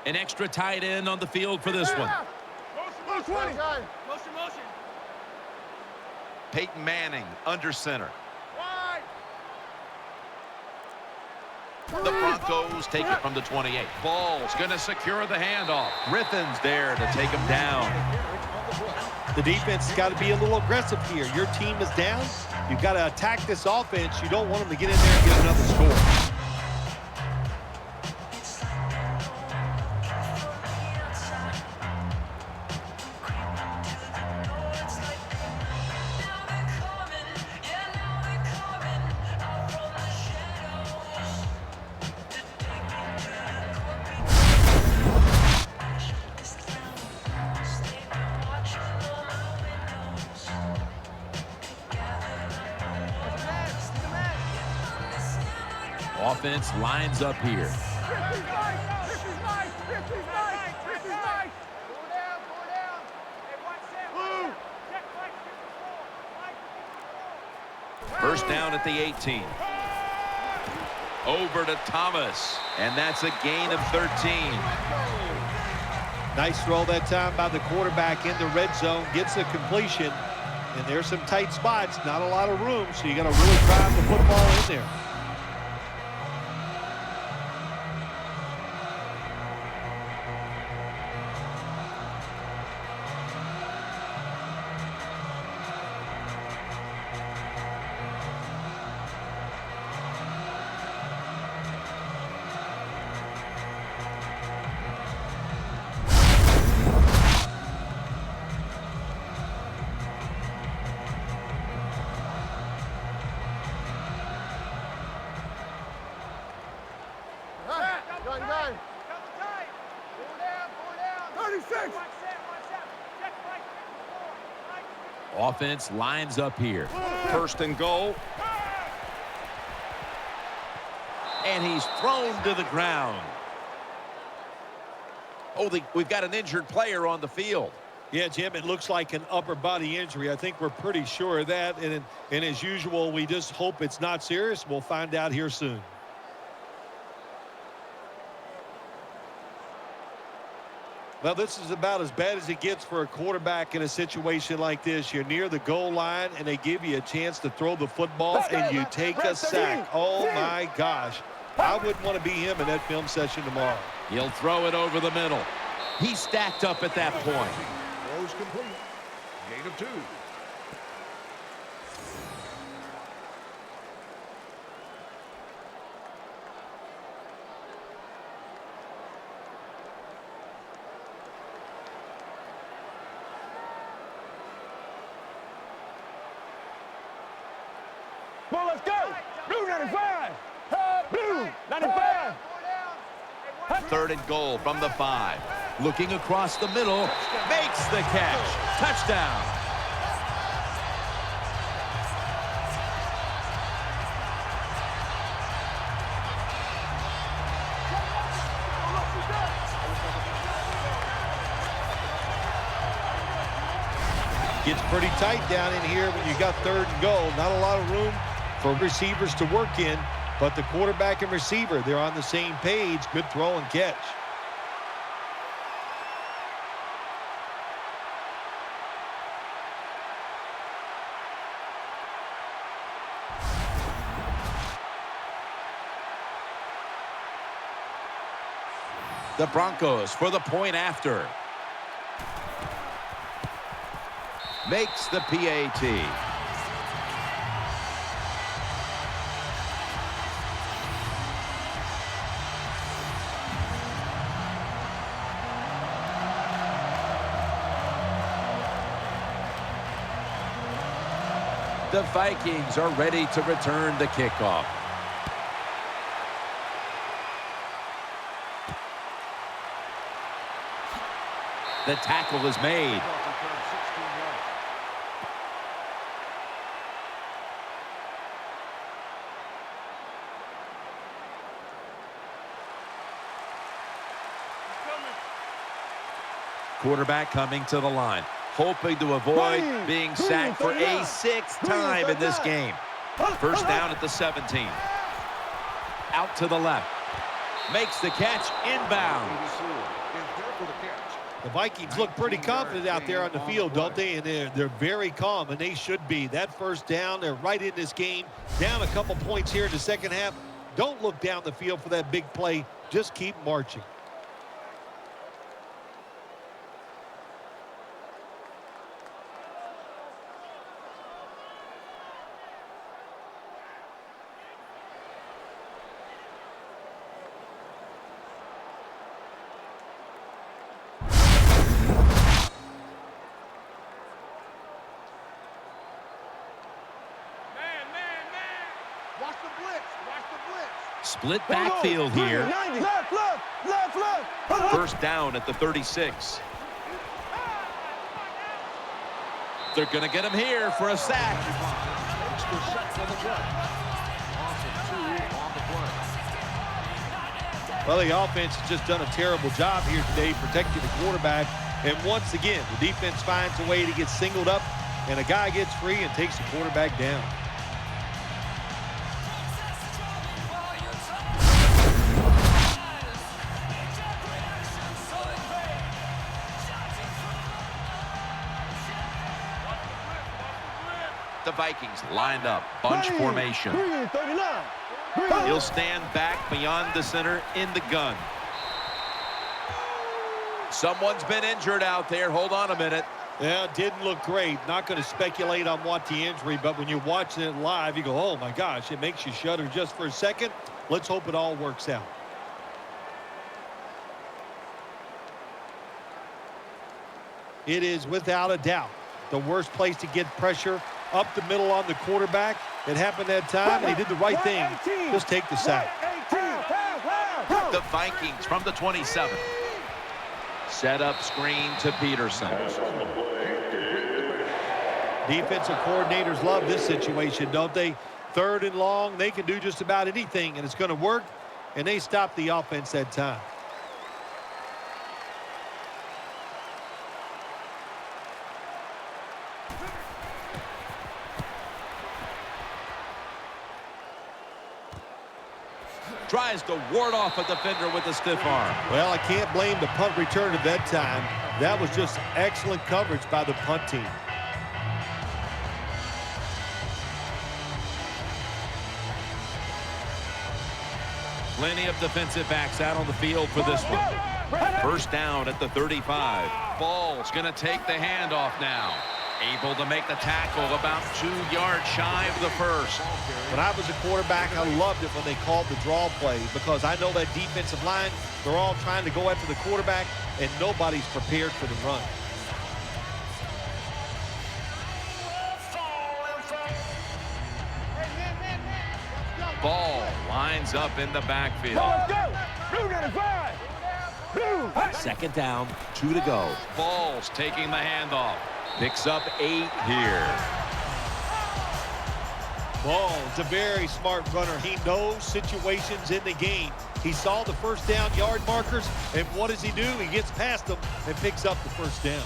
S1: An extra tight end on the field for this one. Peyton Manning under center. The Broncos take it from the 28. Ball's going to secure the handoff. Griffin's there to take him down.
S3: The defense has got to be a little aggressive here. Your team is down. You've got to attack this offense. You don't want them to get in there and get another score.
S1: Offense lines up here. First down at the 18. Over to Thomas, and that's a gain of 13.
S3: Nice throw that time by the quarterback in the red zone. Gets a completion, and there's some tight spots. Not a lot of room, so you got to really drive the football in there.
S1: Offense lines up here. First and goal.
S2: And he's thrown to the ground. Oh, we've got an injured player on the field.
S3: Yeah, Jim, it looks like an upper body injury. I think we're pretty sure of that. And as usual, we just hope it's not serious. We'll find out here soon. Well, this is about as bad as it gets for a quarterback in a situation like this. You're near the goal line, and they give you a chance to throw the football, and you take a sack. Oh, my gosh. I wouldn't want to be him in that film session tomorrow.
S2: He'll throw it over the middle. He's stacked up at that point.
S4: Throws complete. Gain of 2.
S5: Come on, let's go. Blue 95. Blue 95.
S2: 3rd and goal from the 5. Looking across the middle. Makes the catch. Touchdown.
S3: Gets pretty tight down in here when you got 3rd and goal. Not a lot of room for receivers to work in, but the quarterback and receiver, they're on the same page. Good throw and catch.
S2: The Broncos for the point after. Makes the PAT. The Vikings are ready to return the kickoff. The tackle is made. Quarterback coming to the line, hoping to avoid being sacked for a 6th time in this game. 1st down at the 17. Out to the left. Makes the catch inbounds.
S3: The Vikings look pretty confident out there on the field, don't they? And they're very calm, and they should be. That 1st down, they're right in this game. Down a couple points here in the 2nd half. Don't look down the field for that big play. Just keep marching.
S2: Split backfield here.
S5: Left, left, left, left.
S2: 1st down at the 36. They're going to get him here for a sack.
S3: Well, the offense has just done a terrible job here today protecting the quarterback. And once again, the defense finds a way to get singled up, and a guy gets free and takes the quarterback down.
S2: The Vikings lined up, bunch formation.
S5: 39.
S2: He'll stand back beyond the center in the gun. Someone's been injured out there. Hold on a minute.
S3: Yeah, it didn't look great. Not going to speculate on what the injury, but when you're watching it live, you go, oh my gosh, it makes you shudder just for a second. Let's hope it all works out. It is without a doubt the worst place to get pressure up the middle on the quarterback. It happened that time, and he did the right thing. Just take the sack.
S2: The Vikings from the 27. Set up screen to Peterson.
S3: Defensive coordinators love this situation, don't they? 3rd and long, they can do just about anything, and it's going to work. and they stopped the offense that time.
S2: Tries to ward off a defender with a stiff arm.
S3: Well, I can't blame the punt return at that time. That was just excellent coverage by the punt team.
S2: Plenty of defensive backs out on the field for this one. First down at the 35. Ball's going to take the handoff now. Able to make the tackle about 2 yards shy of the first.
S3: When I was a quarterback, I loved it when they called the draw play because I know that defensive line, they're all trying to go after the quarterback, and nobody's prepared for the run.
S2: Ball lines up in the backfield.
S5: Let's go. Blue 95. Blue.
S2: Second down, 2 to go. Ball's taking the handoff. Picks up 8 here.
S3: Ball's a very smart runner. He knows situations in the game. He saw the first down yard markers, and what does he do? He gets past them and picks up the first down.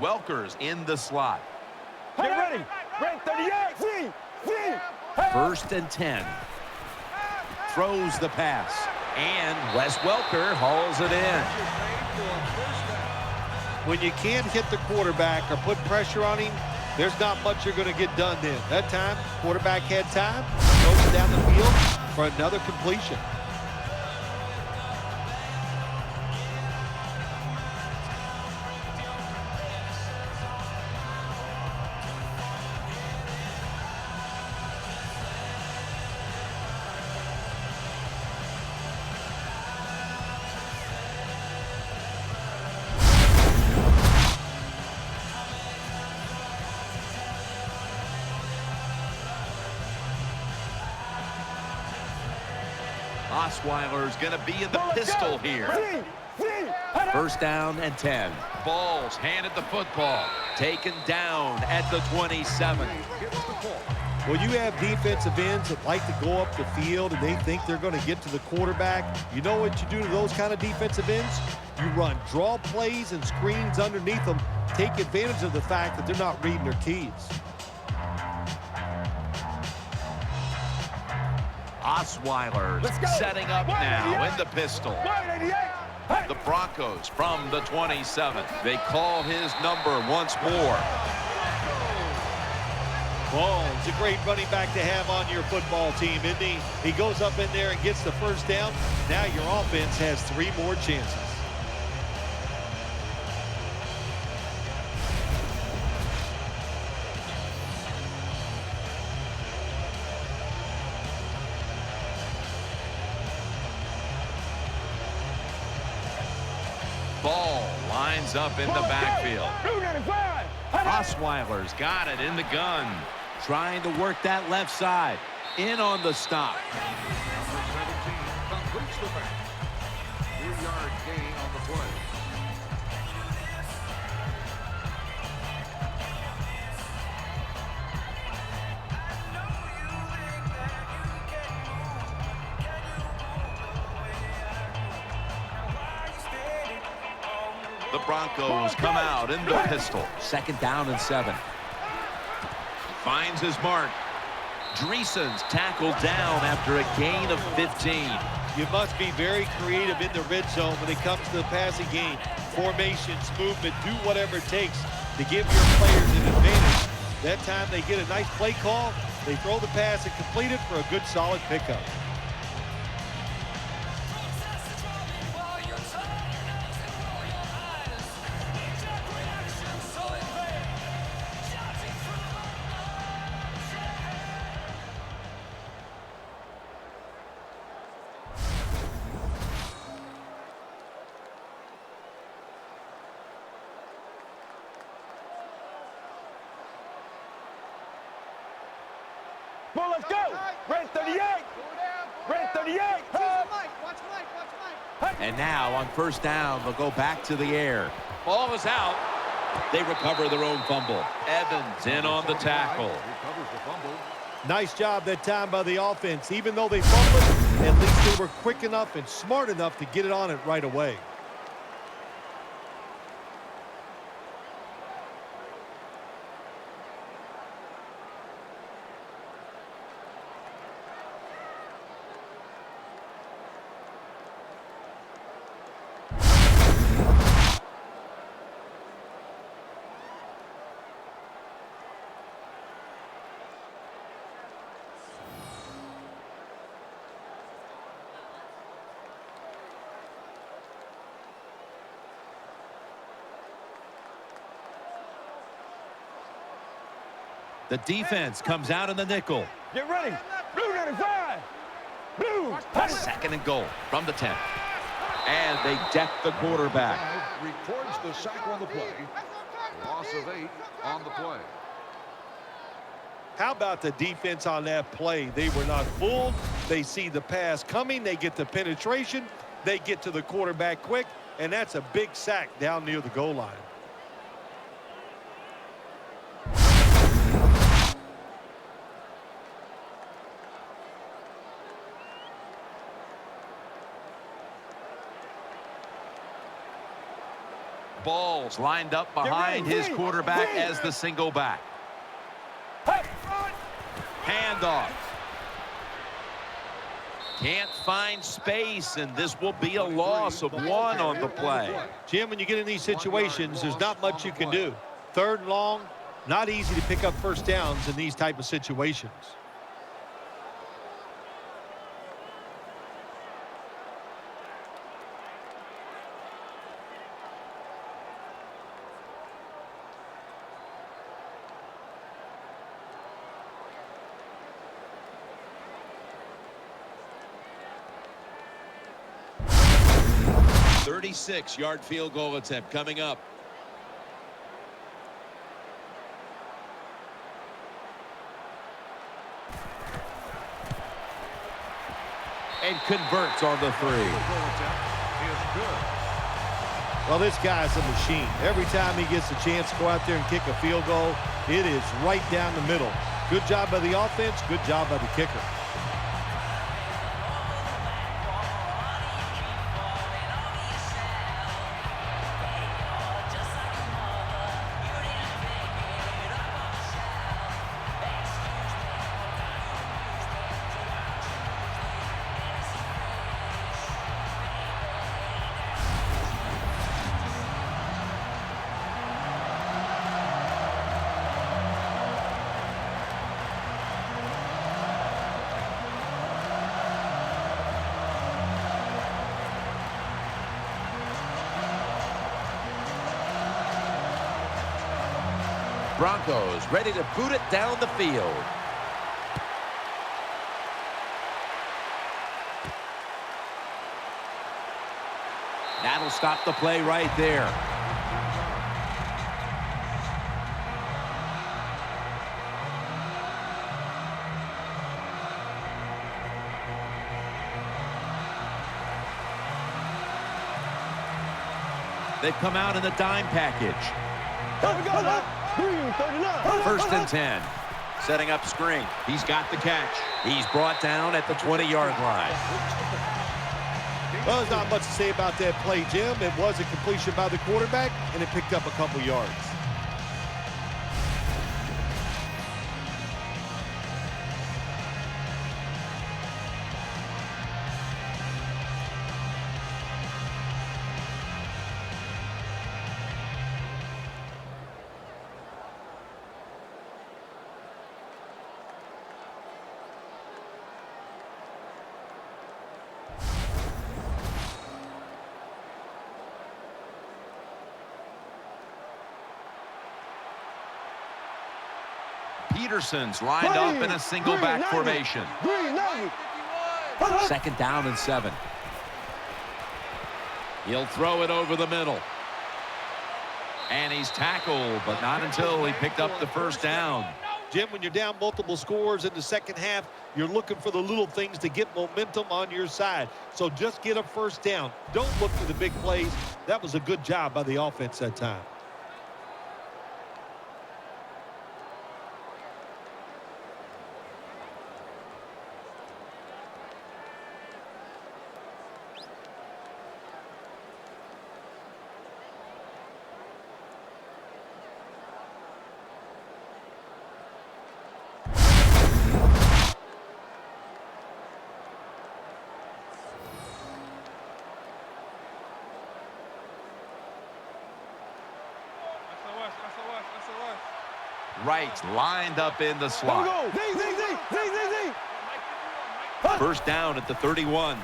S2: Welker's in the slot.
S5: Get ready. Rank 38.
S2: First and 10. Throws the pass. And Wes Welker hauls it in.
S3: When you can't hit the quarterback or put pressure on him, there's not much you're going to get done then. That time, quarterback had time, throws it down the field for another completion.
S2: Osweiler's going to be in the pistol here. First down and 10. Ball's handed the football. Taken down at the 27.
S3: When you have defensive ends that like to go up the field and they think they're going to get to the quarterback, you know what you do to those kind of defensive ends? You run draw plays and screens underneath them. Take advantage of the fact that they're not reading their keys.
S2: Osweiler setting up now in the pistol. The Broncos from the 27. They call his number once more.
S3: Ball's a great running back to have on your football team, isn't he? He goes up in there and gets the first down. Now your offense has 3 more chances.
S2: Ball lines up in the backfield. Osweiler's got it in the gun. Trying to work that left side. In on the stop.
S4: Number 17 completes the pass. 3-yard gain on the play.
S2: The Broncos come out in the pistol. Second down and 7. Finds his mark. Dreesen's tackled down after a gain of 15.
S3: You must be very creative in the red zone when it comes to the passing game. Formations, movement, do whatever it takes to give your players an advantage. That time they get a nice play call, they throw the pass and complete it for a good solid pickup.
S5: Come on, let's go. Red 38. Red 38.
S2: And now on first down, they'll go back to the air. Ball is out. They recover their own fumble. Evans in on the tackle.
S4: Recovers the fumble.
S3: Nice job that time by the offense. Even though they fumbled, at least they were quick enough and smart enough to get it on it right away.
S2: The defense comes out in the nickel.
S5: Get ready. Blue 95. Blue.
S2: Second and goal from the 10. And they deck the quarterback.
S4: Records the sack on the play. Loss of 8 on the play.
S3: How about the defense on that play? They were not fooled. They see the pass coming. They get the penetration. They get to the quarterback quick. And that's a big sack down near the goal line.
S2: Balls lined up behind his quarterback as the single back. Handoff. Can't find space, and this will be a loss of 1 on the play.
S3: Jim, when you get in these situations, there's not much you can do. Third and long, not easy to pick up first downs in these type of situations.
S2: Yard field goal attempt coming up. And converts on the 3.
S3: Well, this guy's a machine. Every time he gets a chance to go out there and kick a field goal, it is right down the middle. Good job by the offense, good job by the kicker.
S2: Broncos ready to boot it down the field. That'll stop the play right there. They've come out in the dime package.
S5: Here we go. Green 39.
S2: First and 10. Setting up screen. He's got the catch. He's brought down at the 20-yard line.
S3: Well, there's not much to say about that play, Jim. It was a completion by the quarterback, and it picked up a couple yards.
S2: Peterson's lined up in a single back formation. Second down and 7. He'll throw it over the middle. And he's tackled, but not until he picked up the first down.
S3: Jim, when you're down multiple scores in the second half, you're looking for the little things to get momentum on your side. So just get a first down. Don't look for the big plays. That was a good job by the offense that time.
S1: Right, lined up in the slot. First down at the 31.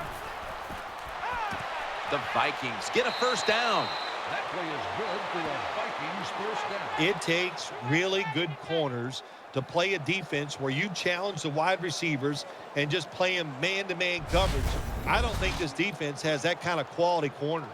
S1: The Vikings get a first down.
S4: That play is good for the Vikings first down.
S3: It takes really good corners to play a defense where you challenge the wide receivers and just play them man-to-man coverage. I don't think this defense has that kind of quality corners.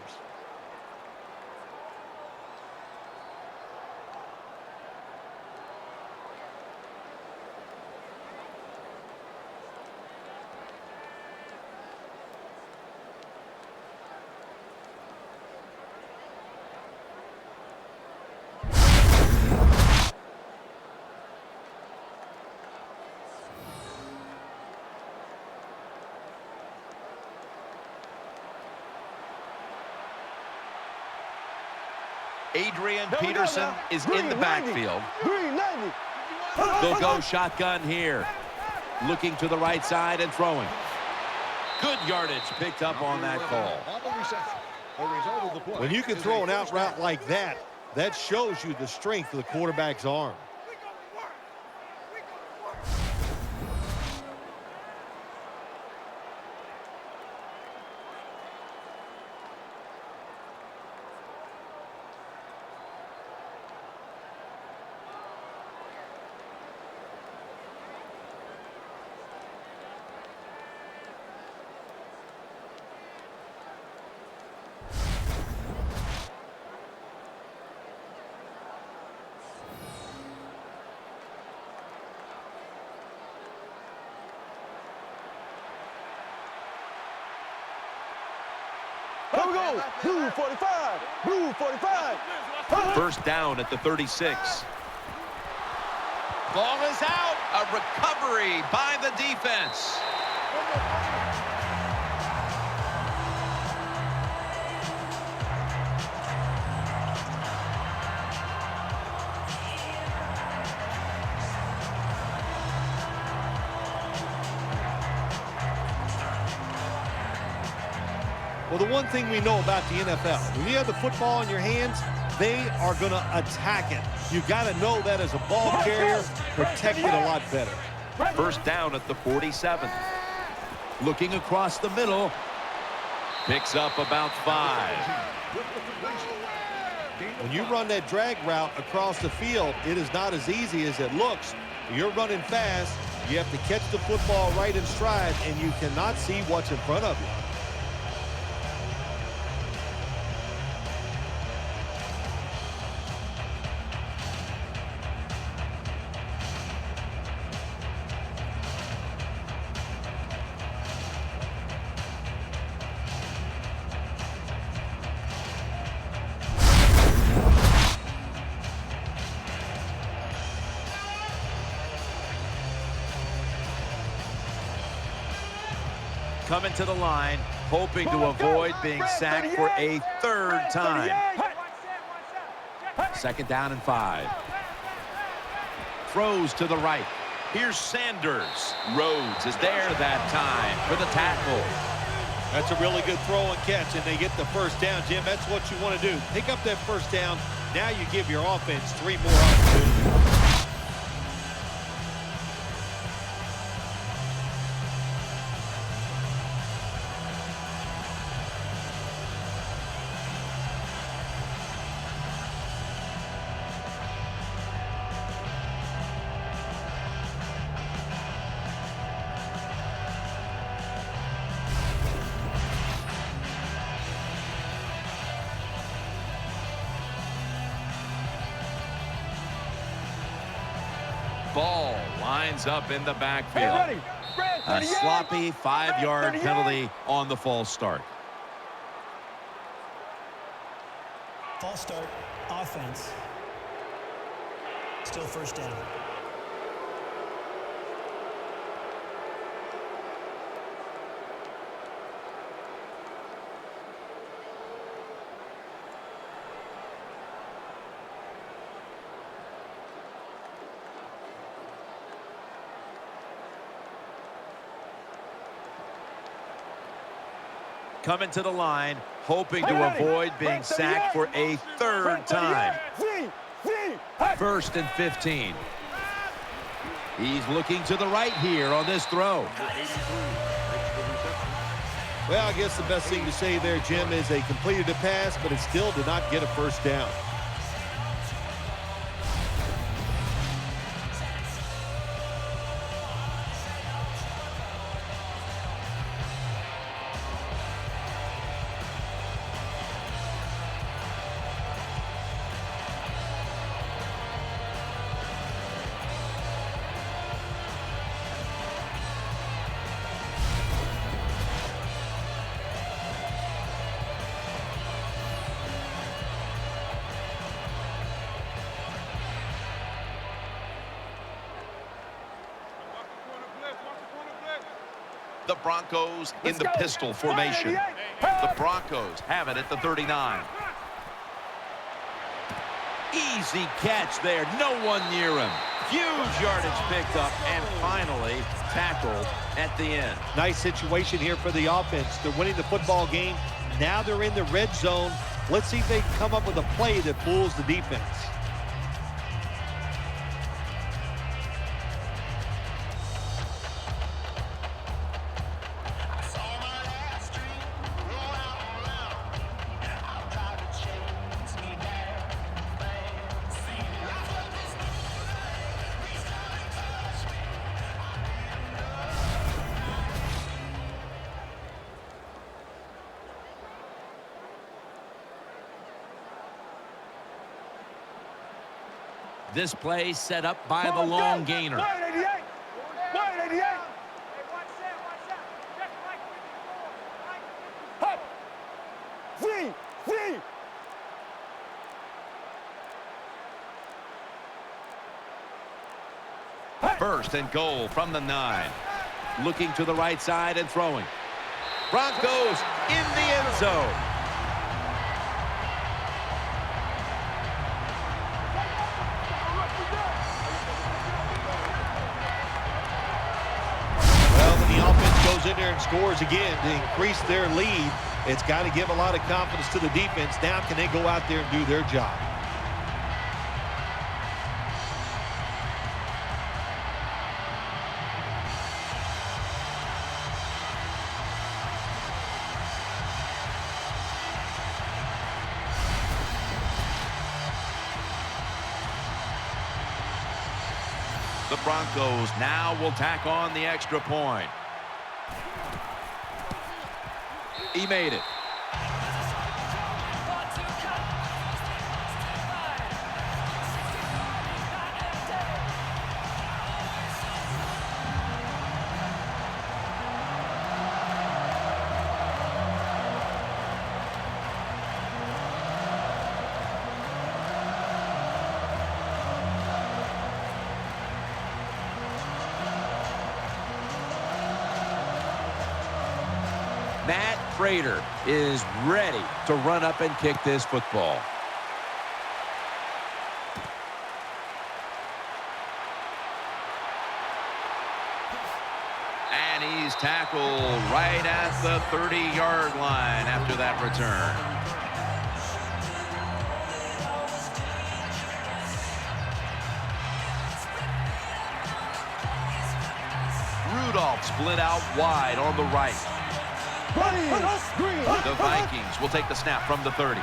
S1: Adrian Peterson is in the backfield. They'll go shotgun here. Looking to the right side and throwing. Good yardage picked up on that call.
S3: When you can throw an out route like that, that shows you the strength of the quarterback's arm.
S5: Here we go. Blue 45. Blue 45.
S1: First down at the 36. Ball is out. A recovery by the defense.
S3: Well, the one thing we know about the NFL, when you have the football in your hands, they are going to attack it. You got to know that as a ball carrier, protect it a lot better.
S1: First down at the 47. Looking across the middle. Picks up about 5.
S3: When you run that drag route across the field, it is not as easy as it looks. You're running fast. You have to catch the football right in stride, and you cannot see what's in front of you.
S1: Coming to the line, hoping to avoid being sacked for a third time. Second down and 5. Throws to the right. Here's Sanders. Rhodes is there that time for the tackle.
S3: That's a really good throw and catch, and they get the first down, Jim. That's what you want to do. Pick up that first down. Now you give your offense 3 more opportunities.
S1: Ball lines up in the backfield.
S5: Ready.
S2: A sloppy 5-yard penalty on the false start.
S6: False start, offense. Still first down.
S2: Coming to the line, hoping to avoid being sacked for a third time. First and 15. He's looking to the right here on this throw.
S3: Well, I guess the best thing to say there, Jim, is they completed a pass, but it still did not get a first down.
S1: The Broncos in the pistol formation. The Broncos have it at the 39.
S2: Easy catch there. No one near him. Huge yardage picked up and finally tackled at the end.
S3: Nice situation here for the offense. They're winning the football game. Now they're in the red zone. Let's see if they can come up with a play that fools the defense.
S2: This play set up by the long gainer.
S1: First and goal from the 9.
S2: Looking to the right side and throwing. Broncos in the end zone.
S3: Goes in there and scores again to increase their lead. It's got to give a lot of confidence to the defense. Now can they go out there and do their job?
S1: The Broncos now will tack on the extra point.
S2: He made it. Matt Prater is ready to run up and kick this football.
S1: And he's tackled right at the 30-yard line after that return. Rudolph split out wide on the right. The Vikings will take the snap from the 30.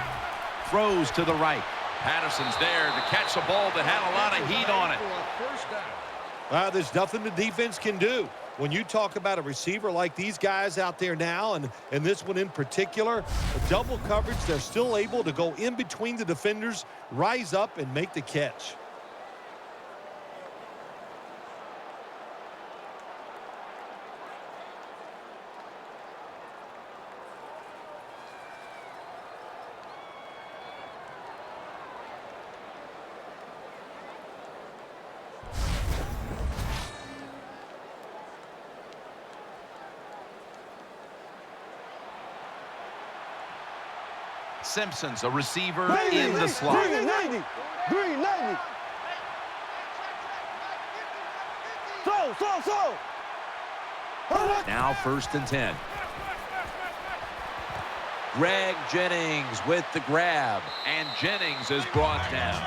S1: Throws to the right. Patterson's there to catch a ball that had a lot of heat on it.
S3: There's nothing the defense can do. When you talk about a receiver like these guys out there now, and this one in particular, a double coverage, they're still able to go in between the defenders, rise up, and make the catch.
S1: Simpson's a receiver in the slot.
S5: 390. 390. So.
S1: Now 1st and 10. Greg Jennings with the grab, and Jennings is brought down.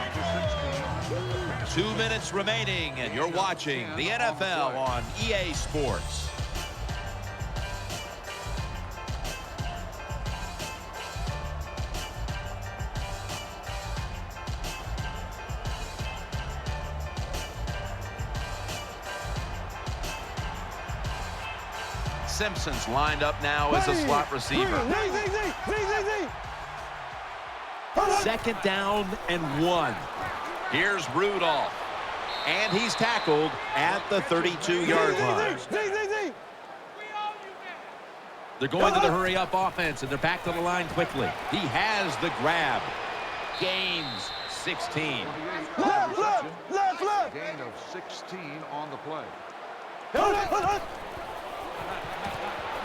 S1: 2 minutes remaining, and you're watching the NFL on EA Sports. Simpson's lined up now as a slot receiver. 2nd down and 1. Here's Rudolph. And he's tackled at the 32-yard line. They're going to the hurry-up offense, and they're back to the line quickly. He has the grab. Gains 16.
S5: Left.
S4: Gain of 16 on the play.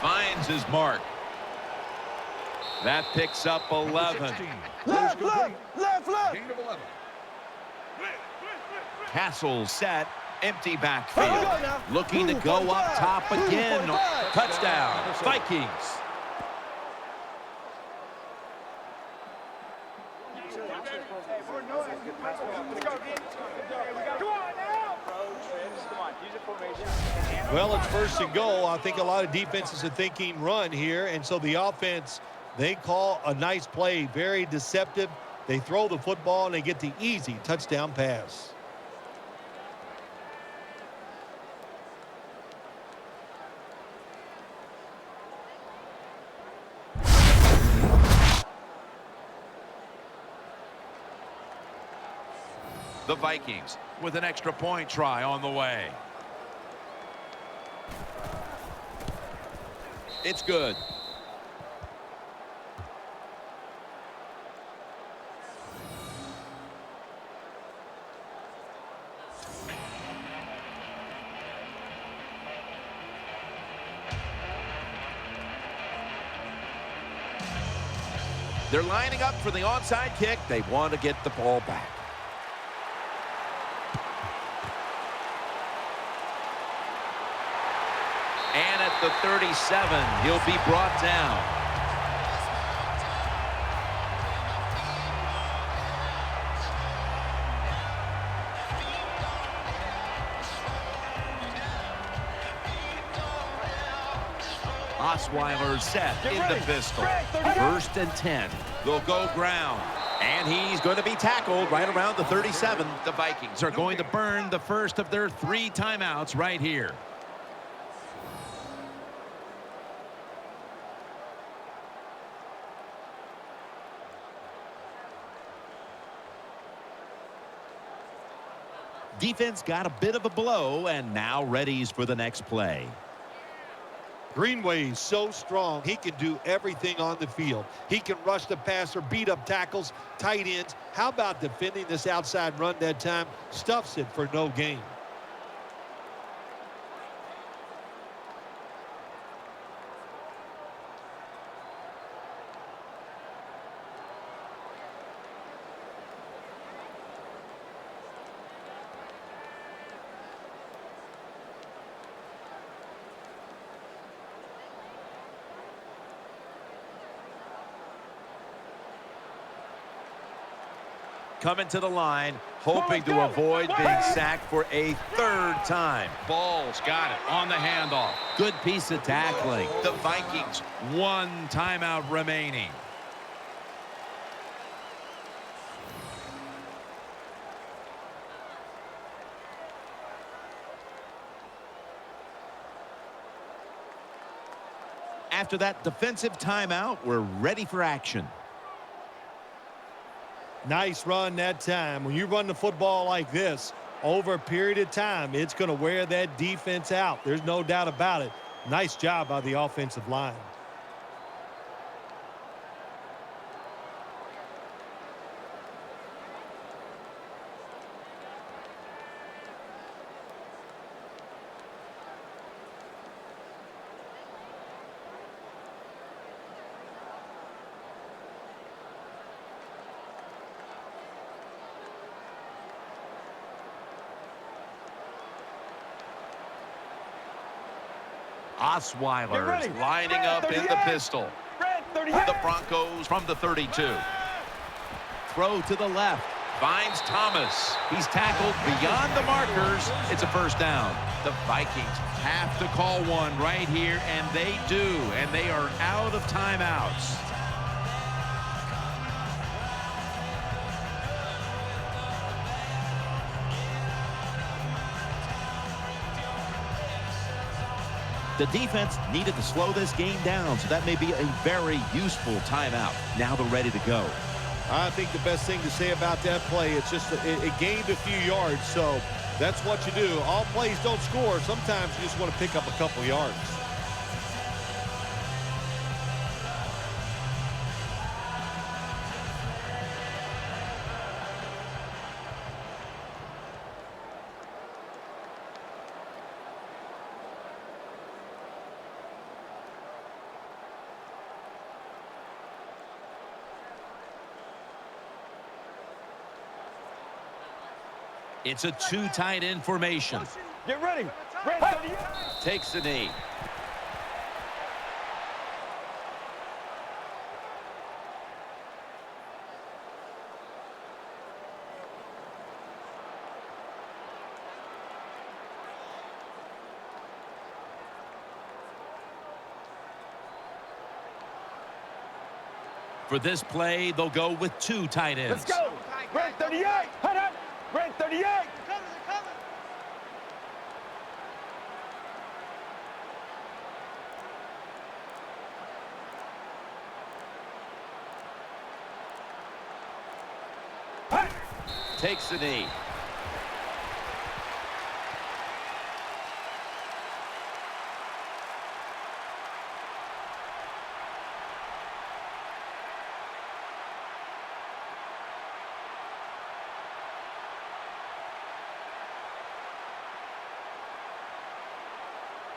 S1: Finds his mark. That picks up 11.
S5: Left.
S4: Gain of 11.
S1: Castle set. Empty backfield. Looking to go up top again. Touchdown, Vikings.
S3: Well, it's 1st and goal. I think a lot of defenses are thinking run here, and so the offense, they call a nice play, very deceptive. They throw the football, and they get the easy touchdown pass.
S1: The Vikings with an extra point try on the way. It's good. They're lining up for the onside kick. They want to get the ball back. And at the 37, he'll be brought down. Osweiler set in the pistol. 1st and 10. They'll go ground. And he's going to be tackled right around the 37. The Vikings are going to burn the first of their 3 timeouts right here. Defense got a bit of a blow and now readies for the next play.
S3: Greenway's so strong, he can do everything on the field. He can rush the passer, beat up tackles, tight ends. How about defending this outside run that time? Stuffs it for no gain.
S1: Coming to the line, hoping to avoid being sacked for a 3rd time. Ball's got it on the handoff. Good piece of tackling. The Vikings, 1 timeout remaining. After that defensive timeout, we're ready for action.
S3: Nice run that time. When you run the football like this, over a period of time, it's going to wear that defense out. There's no doubt about it. Nice job by the offensive line.
S2: Osweiler's lining up in the pistol. The Broncos from the 32. Throw to the left. Finds Thomas. He's tackled beyond the markers. It's a first down. The Vikings have to call one right here, and they do. And they are out of timeouts. The defense needed to slow this game down, so that may be a very useful timeout. Now they're ready to go.
S3: I think the best thing to say about that play, it's just it gained a few yards, so that's what you do. All plays don't score. Sometimes you just want to pick up a couple yards.
S2: It's a two tight end formation.
S5: Get ready.
S2: Takes the knee. For this play, they'll go with two tight ends.
S5: Let's go. Red 38. Head up. Red 38.
S2: Takes the knee.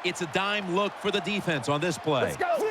S2: It's a dime look for the defense on this play.
S5: Let's go.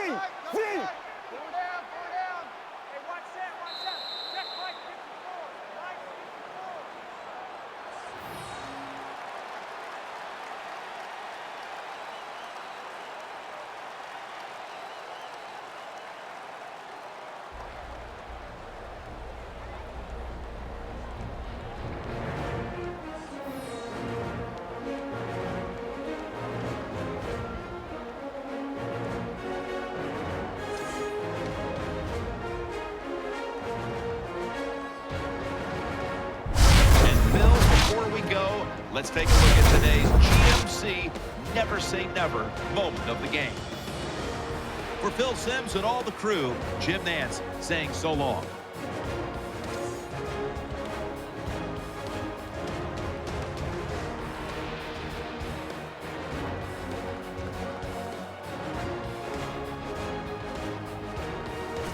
S2: Let's take a look at today's GMC Never Say Never moment of the game. For Phil Simms and all the crew, Jim Nance saying so long.